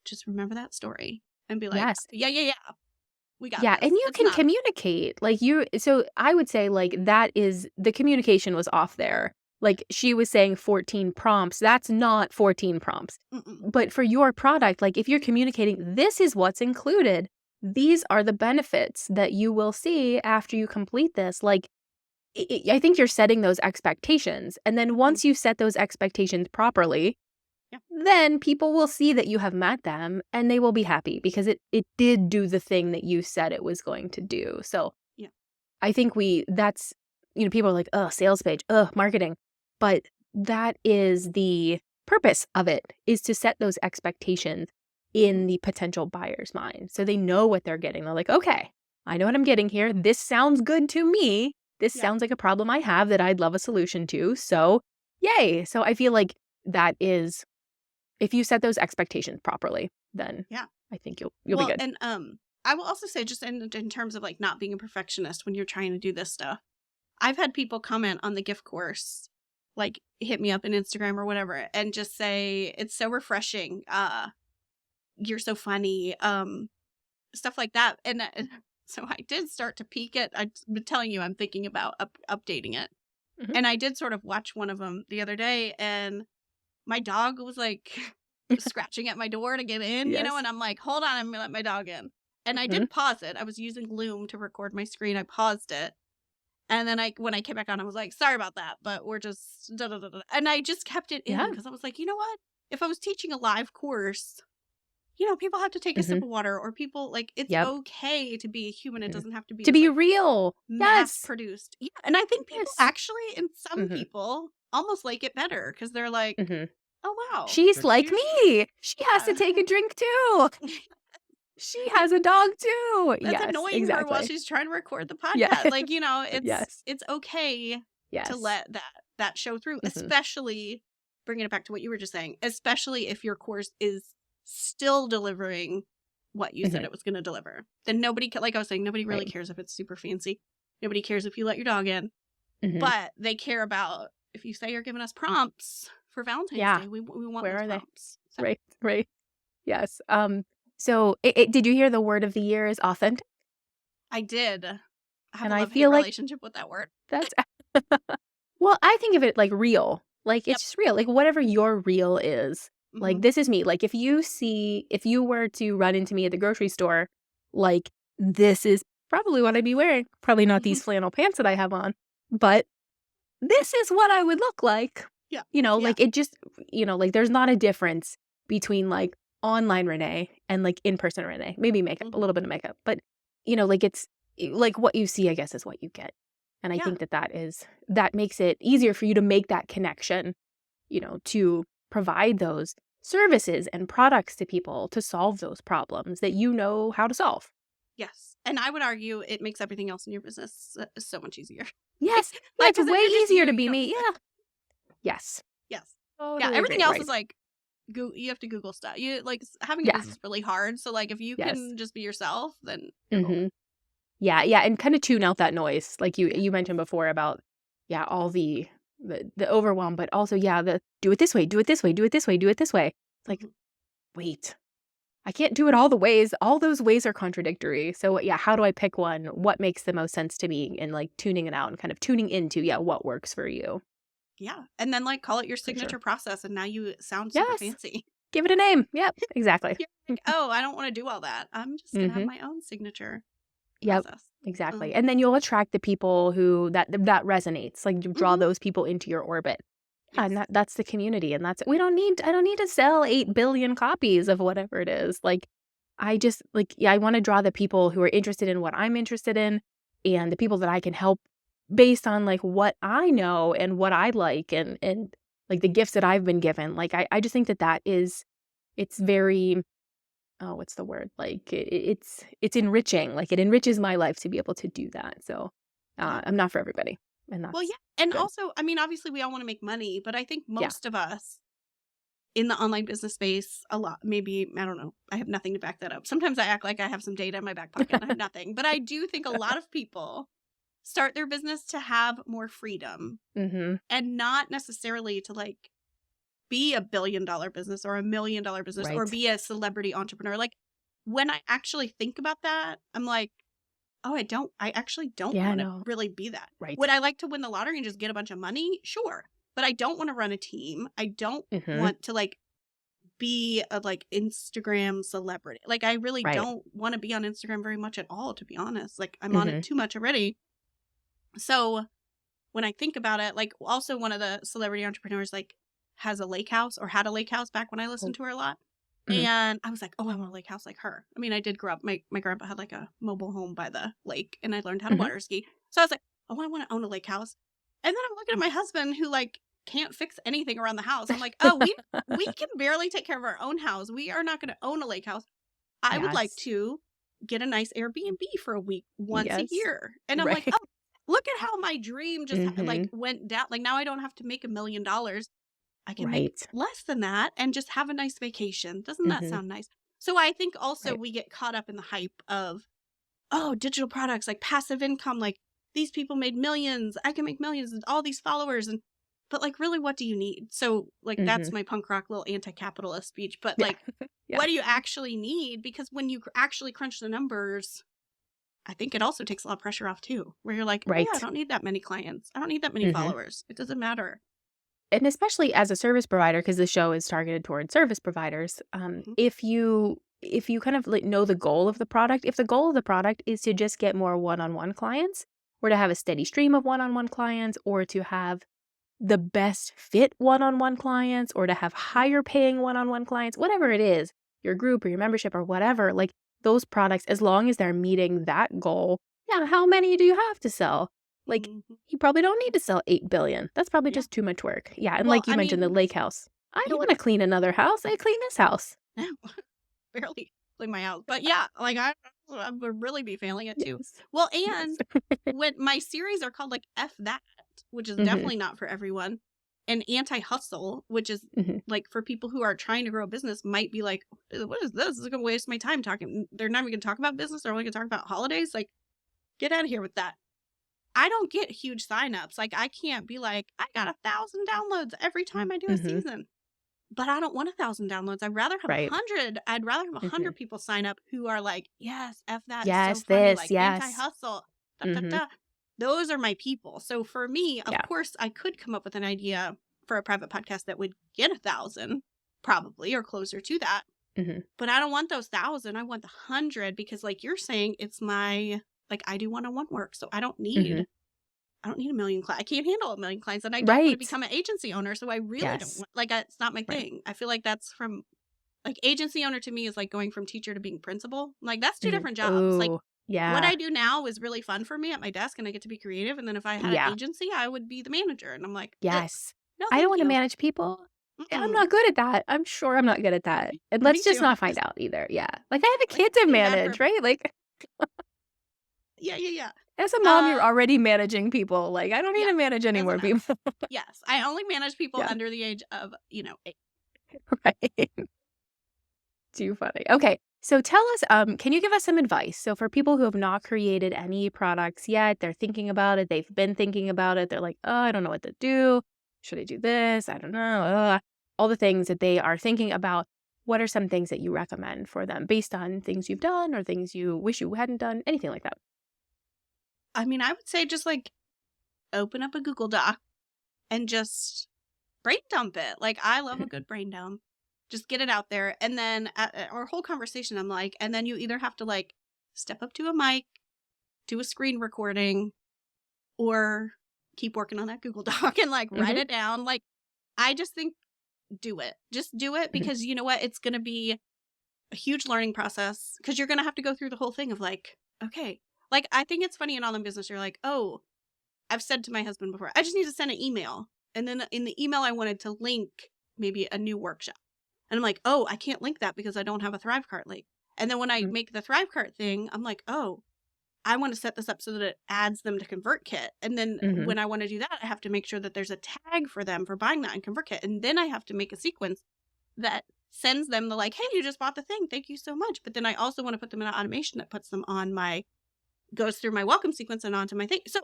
just remember that story and be like, yeah. We got this. And you can communicate. Like, so I would say, like, that is, the communication was off there. Like, she was saying 14 prompts. That's not 14 prompts. But for your product, like, if you're communicating, this is what's included. These are the benefits that you will see after you complete this. Like, I think you're setting those expectations. And then once you set those expectations properly, then people will see that you have met them and they will be happy because it did do the thing that you said it was going to do. So I think that's, you know, people are like, oh, sales page, marketing. But that is the purpose of it, is to set those expectations in the potential buyer's mind. So they know what they're getting. They're like, okay, I know what I'm getting here. This sounds good to me. This sounds like a problem I have that I'd love a solution to. So yay. So I feel like that is, if you set those expectations properly, then I think you'll be good. And I will also say, just in terms of like not being a perfectionist when you're trying to do this stuff, I've had people comment on the gift course, like hit me up on Instagram or whatever, and just say, it's so refreshing. You're so funny. Stuff like that. And so I did start to peek at, I've been telling you, I'm thinking about updating it. And I did sort of watch one of them the other day, and my dog was like scratching at my door to get in, you know, and I'm like, hold on, I'm going to let my dog in. And I did pause it. I was using Loom to record my screen. I paused it. And then when I came back on, I was like, sorry about that, but we're just and I just kept it in because I was like, you know what? If I was teaching a live course, people have to take a Mm-hmm. sip of water, or people like it's Yep. okay to be human. It Mhm. doesn't have to be To this be like real. mass Yes. produced. Yeah, and I think people Yes. actually, and some Mm-hmm. people almost like it better because they're like, Mm-hmm. oh wow, She's like she's me. She has to yeah. take a drink too. She has a dog too. That's Yes, annoying her while exactly. she's trying to record the Yeah. podcast. Like, Yes. it's okay to Yes. let that show through, Mm-hmm. especially bringing it back to what you were just saying, especially if your course is still delivering what you said Mm-hmm. it was going to deliver. Then nobody, like I was saying, nobody really Right. cares if it's super fancy. Nobody cares if you let your dog in, Mm-hmm. but they care about if you say you're giving us prompts for Valentine's Yeah. Day. We want Where those are they? prompts. So Right. Right. Yes. So did you hear the word of the year is authentic? I did. I have And a I love-hate feel like relationship with that word. that's well, I think of it like real. Like Yep. it's just real. Like whatever your real is. Like Mhm. this is me. Like if you were to run into me at the grocery store, like this is probably what I'd be wearing. Probably not these flannel pants that I have on, but this is what I would look like. Yeah. Yeah. Yeah. Like it just, like there's not a difference between like online Renee and like in-person Renee. Maybe makeup, a Mhm. little bit of makeup, but like it's like what you see, I guess, is what you get. And I Yeah. think that makes it easier for you to make that connection, to provide those services and products to people to solve those problems that you know how to solve. Yes. And I would argue it makes everything else in your business so much easier. Yes. Yeah, Like, it's because if way you're just easier you, to you be don't me. need Yeah. that. Yes. Yes. Totally Yeah. agree. Everything else Right. is like, you have to Google stuff. Having a Yeah. business is really hard. So, like, if you Yes. can just be yourself, then you're golden. Mm-hmm. Yeah, yeah, and kind of tune out that noise, like Yeah. you mentioned before about, all the overwhelm, but also, the do it this way, do it this way, do it this way, do it this way. It's like, Mhm. wait, I can't do it all the ways. All those ways are contradictory. So yeah, how do I pick one? What makes the most sense to me? And like tuning it out and kind of tuning into, what works for you. Yeah. And then, like, call it your For sure. signature process. And now you sound super Yes, fancy. give it a name. Yep, exactly. You're like, oh, I don't want to do all that. I'm just going to have Mm-hmm. my own signature Yep, process. exactly. And then you'll attract the people who that resonates. Like you draw Mhm. those people into your orbit. Yeah, and Yes. that's the community, and I don't need to sell 8 billion copies of whatever it is. Like I just I want to draw the people who are interested in what I'm interested in and the people that I can help based on like what I know and what I like and like the gifts that I've been given. Like I just think that it's very what's the word? Like it's enriching. Like it enriches my life to be able to do that. So Yeah. I'm not for everybody, and Well, that's yeah. And good. also, I mean, obviously, we all want to make money, but I think Yeah. most of us in the online business space, a lot, maybe, I don't know, I have nothing to back that up. Sometimes I act like I have some data in my back pocket and I have nothing. But I do think a lot of people start their business to have more freedom Mm-hmm. and not necessarily to like be a $1 billion business or $1 million business or Right. be a celebrity entrepreneur. Like when I actually think about that, I'm like, oh, I actually don't Yeah, want to no. really be that. Right. Would I like to win the lottery and just get a bunch of money? Sure. But I don't want to run a team. I don't Mm-hmm. want to like be a like Instagram celebrity. Like I really Right. don't want to be on Instagram very much at all, to be honest. Like I'm Mm-hmm. on it too much already. So when I think about it, like also one of the celebrity entrepreneurs like has a lake house or had a lake house back when I listened to her a lot. Mhm. And I was like, oh, I want a lake house like her. I mean, I did grow up. My grandpa had like a mobile home by the lake and I learned how to Mhm. water ski. So I was like, oh, I want to own a lake house. And then I'm looking at my husband who like can't fix anything around the house. I'm like, oh, we can barely take care of our own house. We are not going to own a lake house. I would like Yes. to get a nice Airbnb for a week once a Yes. year. And I'm like, Right. oh, look at how my dream just like Mhm. went down. Like now I don't have to make $1 million. I can make Right. less than that and just have a nice vacation. Doesn't that Mhm. sound nice? So I think also Right. we get caught up in the hype of, oh, digital products, like passive income, like these people made millions. I can make millions and all these followers. But like, really, what do you need? So like, that's Mhm. my punk rock little anti-capitalist speech. But Yeah. like, Yeah. what do you actually need? Because when you actually crunch the numbers, I think it also takes a lot of pressure off too, where you're like, oh, yeah, I Right. don't need that many clients. I don't need that many Mhm. followers. It doesn't matter. And especially as a service provider, because the show is targeted towards service providers, Mhm. if you kind of like know the goal of the product, if the goal of the product is to just get more one-on-one clients, or to have a steady stream of one-on-one clients, or to have the best fit one-on-one clients, or to have higher paying one-on-one clients, whatever it is, your group or your membership or whatever, like those products, as long as they're meeting that goal, yeah, how many do you have to sell? Like, you probably don't need to sell 8 billion. That's probably just too much work. Yeah. And Well, like you I mentioned, the mean, lake house. I you don't know, want to clean another house. I clean this house. barely clean my house. But yeah, like I would really be failing it too. Yes. Well, Yes. and when my series are called like F That, which is Mhm. definitely not for everyone, and Anti-Hustle, which is Mhm. like for people who are trying to grow a business, might be like, what is this? This is going to waste my time talking. They're not even going to talk about business. They're only going to talk about holidays. Like, get out of here with that. I don't get huge signups. Like, I can't be like, I got 1,000 downloads every time I do a Mhm. season. But I don't want 1,000 downloads. I'd rather have Right. 100. I'd rather have 100 Mhm. people sign up who are like, yes, F that is Yes, so funny. this, Like yes. Anti-Hustle. Da, da, Mhm. da. Those are my people. So for me, of Yeah. course, I could come up with an idea for a private podcast that would get 1,000, probably, or closer to that. Mhm. But I don't want those 1,000. I want the 100 because, like you're saying, it's my like I do one-on-one work, so I don't need Mhm. a million clients. I can't handle a million clients, and I don't want to Right. become an agency owner. So I really don't Yes. want, like, it's not my Right. thing. I feel like that's from like agency owner to me is like going from teacher to being principal. Like that's two Mhm. different jobs. Like Ooh, what yeah. I do now is really fun for me at my desk, and I get to be creative. And then if I had an Yeah. agency, I would be the manager. And I'm like, Yes. no, I don't thank want to you. manage people. I'm Mm-mm. not good at that. I'm sure I'm not good at that. And Me let's just too. not find out either. Yeah. Like, I have a Like kid to being bad for manage, right? Like, yeah. as a mom, you're Uh, already managing people. Like, I don't need yeah. to manage any more Doesn't matter. people. Yes, I only manage people Yeah. under the age of 8. Right. Too funny. Okay. So tell us, can you give us some advice? So for people who have not created any products yet, they're thinking about it, they've been thinking about it, they're like, oh, I don't know what to do. Should I do this? I don't know. All the things that they are thinking about. What are some things that you recommend for them based on things you've done or things you wish you hadn't done? Anything like that. I mean, I would say just like open up a Google Doc and just brain dump it. Like I love a good brain dump. Just get it out there. And then our whole conversation, I'm like, and then you either have to like step up to a mic, do a screen recording, or keep working on that Google Doc and like write it down. Like, I just think do it. Just do it because you know what? It's going to be a huge learning process because you're going to have to go through the whole thing of like, okay, like I think it's funny in online business. You're like, oh, I've said to my husband before, I just need to send an email. And then in the email, I wanted to link maybe a new workshop. And I'm like, oh, I can't link that because I don't have a Thrivecart link. And then when I make the Thrivecart thing, I'm like, oh, I want to set this up so that it adds them to ConvertKit. And then when I want to do that, I have to make sure that there's a tag for them for buying that in ConvertKit. And then I have to make a sequence that sends them the like, hey, you just bought the thing. Thank you so much. But then I also want to put them in an automation that puts them on goes through my welcome sequence and onto my thing. So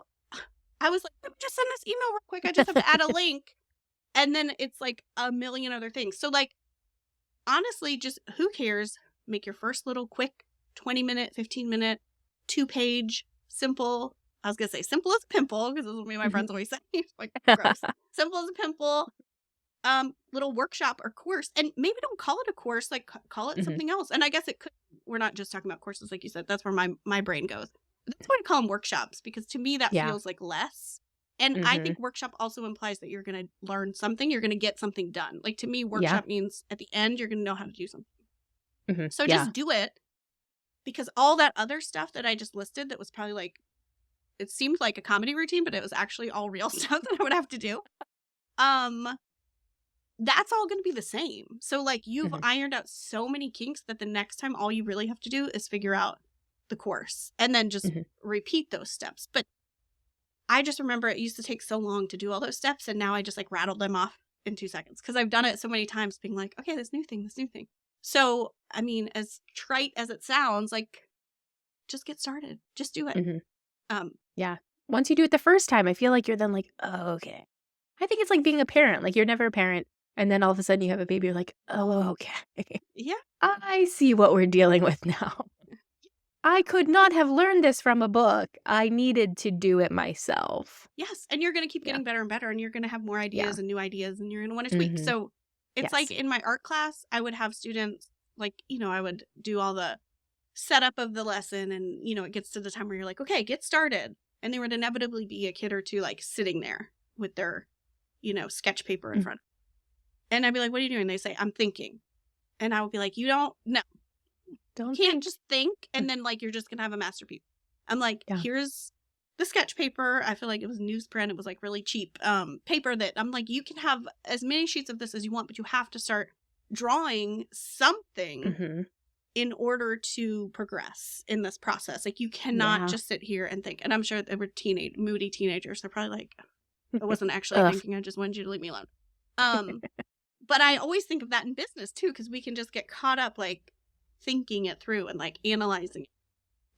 I was like, let me just send this email real quick. I just have to add a link. And then it's like a million other things. So like, honestly, just who cares? Make your first little quick 20-minute, 15-minute, 2-page, simple. I was going to say simple as a pimple because this is what me and my friends always say. Like, gross. Simple as a pimple. Little workshop or course. And maybe don't call it a course, like call it something else. And I guess it could, we're not just talking about courses, like you said. That's where my brain goes. That's why I call them workshops because to me that feels like less. And I think workshop also implies that you're going to learn something. You're going to get something done. Like to me, workshop means at the end, you're going to know how to do something. So just do it because all that other stuff that I just listed that was probably like, it seemed like a comedy routine, but it was actually all real stuff that I would have to do. That's all going to be the same. So like you've ironed out so many kinks that the next time all you really have to do is figure out the course and then just repeat those steps. But I just remember it used to take so long to do all those steps. And now I just like rattled them off in 2 seconds because I've done it so many times being like, okay, this new thing. So, I mean, as trite as it sounds, like just get started. Just do it. Yeah. Once you do it the first time, I feel like you're then like, oh, okay. I think it's like being a parent. Like you're never a parent. And then all of a sudden you have a baby. You're like, oh, okay. Yeah. I see what we're dealing with now. I could not have learned this from a book. I needed to do it myself. Yes. And you're going to keep getting better and better. And you're going to have more ideas and new ideas. And you're going to want to tweak. So it's like in my art class, I would have students like, I would do all the setup of the lesson. And, it gets to the time where you're like, okay, get started. And there would inevitably be a kid or two like sitting there with their, sketch paper in front. And I'd be like, what are you doing? They say, I'm thinking. And I would be like, you Don't can't think. just think and then like you're just gonna have a masterpiece. I'm like, Yeah. here's the sketch paper. I feel like it was newsprint. It was like really cheap paper that I'm like, you can have as many sheets of this as you want, but you have to start drawing something Mm-hmm. in order to progress in this process. Like you cannot Yeah. just sit here and think. And I'm sure they were moody teenagers. They're probably like, I wasn't actually Ugh. thinking. I just wanted you to leave me alone. But I always think of that in business too, because we can just get caught up like thinking it through and like analyzing it.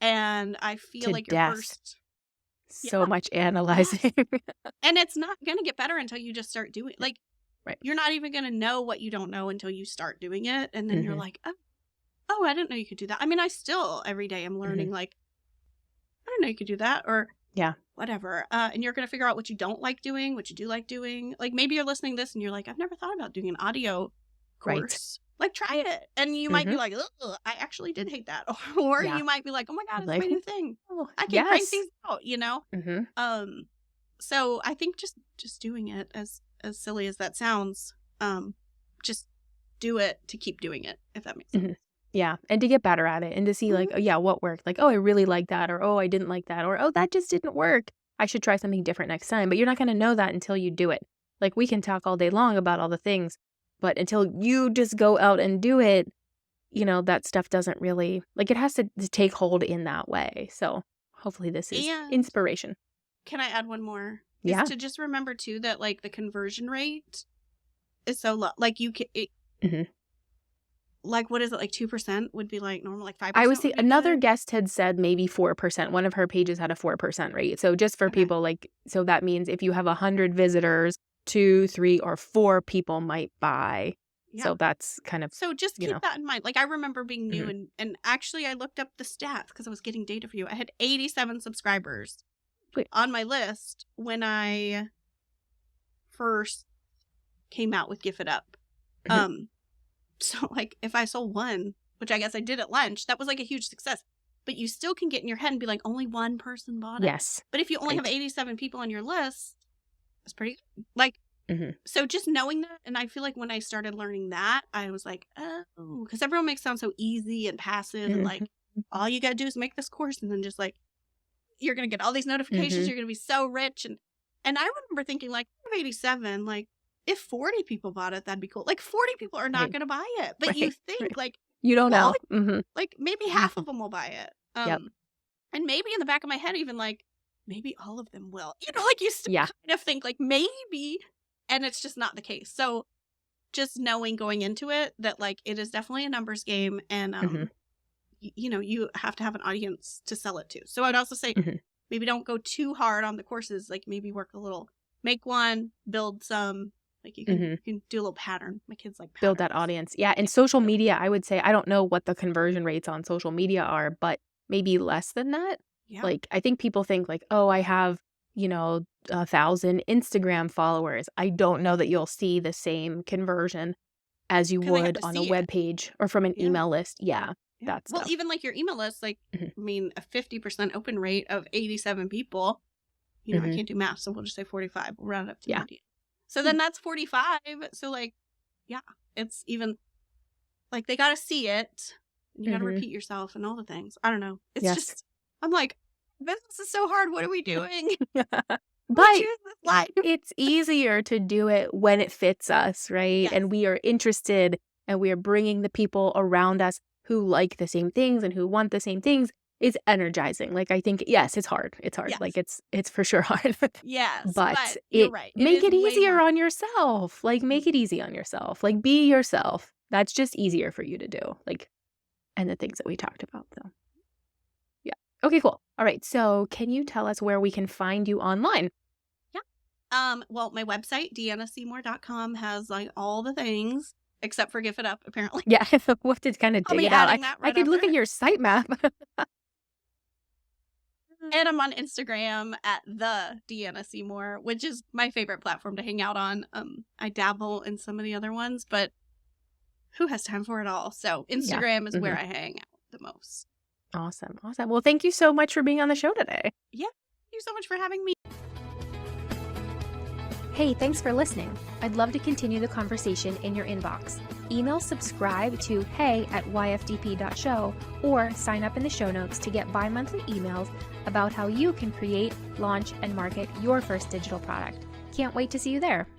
And I feel To like your death. first, So much analyzing. and it's not gonna get better until you just start doing. Like, Right. you're not even gonna know what you don't know until you start doing it, and then you're Mhm. like, oh, I didn't know you could do that. I mean, I still every day am learning. Like, I didn't know you could do that, or Yeah. whatever. And you're gonna figure out what you don't like doing, what you do like doing. Like maybe you're listening to this and you're like, I've never thought about doing an audio Right. course. Like try it, and you might be like, ugh, I actually did hate that, or Yeah. you might be like, oh my god, it's Like, my new thing. oh, I can crank yes. these out, you know. Mm-hmm. So I think just doing it, as silly as that sounds, just do it to keep doing it, if that makes sense. Mhm. Yeah. And to get better at it and to see like, oh, yeah, what worked? Like, oh, I really like that. Or, oh, I didn't like that. Or, oh, that just didn't work. I should try something different next time. But you're not going to know that until you do it. Like we can talk all day long about all the things, but until you just go out and do it, you know, that stuff doesn't really, like it has to take hold in that way. So hopefully this is And inspiration. can I add one more? Yeah. Is to just remember too that like the conversion rate is so low. Like you can, Mhm. like what is it? Like 2% would be like normal. Like 5%. I was would be another good. guest had said maybe 4%. One of her pages had a 4% rate. So just for Okay. people like, so that means if you have 100 visitors, 2, 3, or 4 people might buy. Yeah. So that's kind of, So just you keep know. that in mind. Like I remember being new Mhm. and actually I looked up the stats because I was getting data for you. I had 87 subscribers Sweet. on my list when I first came out with Gif It Up. Mhm. So like if I sold one, which I guess I did at lunch, that was like a huge success. But you still can get in your head and be like, only one person bought it. Yes. But if you only have Right. 87 people on your list, that's pretty good. Like, Mhm. so just knowing that, and I feel like when I started learning that, I was like, oh, because everyone makes it sound so easy and passive, and like all you gotta do is make this course, and then just like you're gonna get all these notifications, Mhm. you're gonna be so rich, and I remember thinking like, I have 87, like if 40 people bought it, that'd be cool. Like 40 people are not Right. gonna buy it, but you Right. think Right. like, You don't well, know. Mhm. like maybe half of them will buy it. Yep. And maybe in the back of my head, even like maybe all of them will. You know, like you still Yeah. kind of think like maybe, and it's just not the case. So just knowing going into it that like it is definitely a numbers game, and Mhm. you know, you have to have an audience to sell it to. So I'd also say Mhm. maybe don't go too hard on the courses. Like maybe work a little, make one, build some. Like you Mhm. can do a little pattern. My kids like Build that patterns. audience. Yeah. And social media, I would say, I don't know what the conversion rates on social media are, but maybe less than that. Yeah. Like, I think people think like, oh, I have, you know, 1,000 Instagram followers. I don't know that you'll see the same conversion as you 'Cause they have would to on a see web it. page or from an Yeah. email list. Yeah. Yeah. That Well, stuff. even like your email list, like Mhm. I mean, a 50% open rate of 87 people. You know, I Mhm. can't do math, so we'll just say 45. We'll round it up to Yeah. 90. So then that's 45. So like, yeah, it's even like they gotta see it. And you gotta Mhm. repeat yourself and all the things. I don't know. It's Yes. just I'm like, business is so hard. What are we doing? We But choose this life. it's easier to do it when it fits us, right? Yes. And we are interested and we are bringing the people around us who like the same things and who want the same things. It's energizing. Like, I think, yes, it's hard. It's hard. Yes. Like, it's for sure hard. Yes, But you're right. make it is way easier more- on yourself. Like, make it easy on yourself. Like, be yourself. That's just easier for you to do. Like, and the things that we talked about, though. Yeah. Okay, cool. All right. So, can you tell us where we can find you online? Well, my website, deannaseymour.com, has like all the things except for Gif It Up, apparently. Yeah, we'll have to kind of I'll dig be it out. adding that I right could look after. at your sitemap. And I'm on Instagram at the Deanna Seymour, which is my favorite platform to hang out on. I dabble in some of the other ones, but who has time for it all? So Instagram is where I hang out the most. Awesome. Awesome. Well, thank you so much for being on the show today. Thank you so much for having me. Hey, thanks for listening. I'd love to continue the conversation in your inbox. Email subscribe to hey@yfdp.show or sign up in the show notes to get bi-monthly emails about how you can create, launch, and market your first digital product. Can't wait to see you there.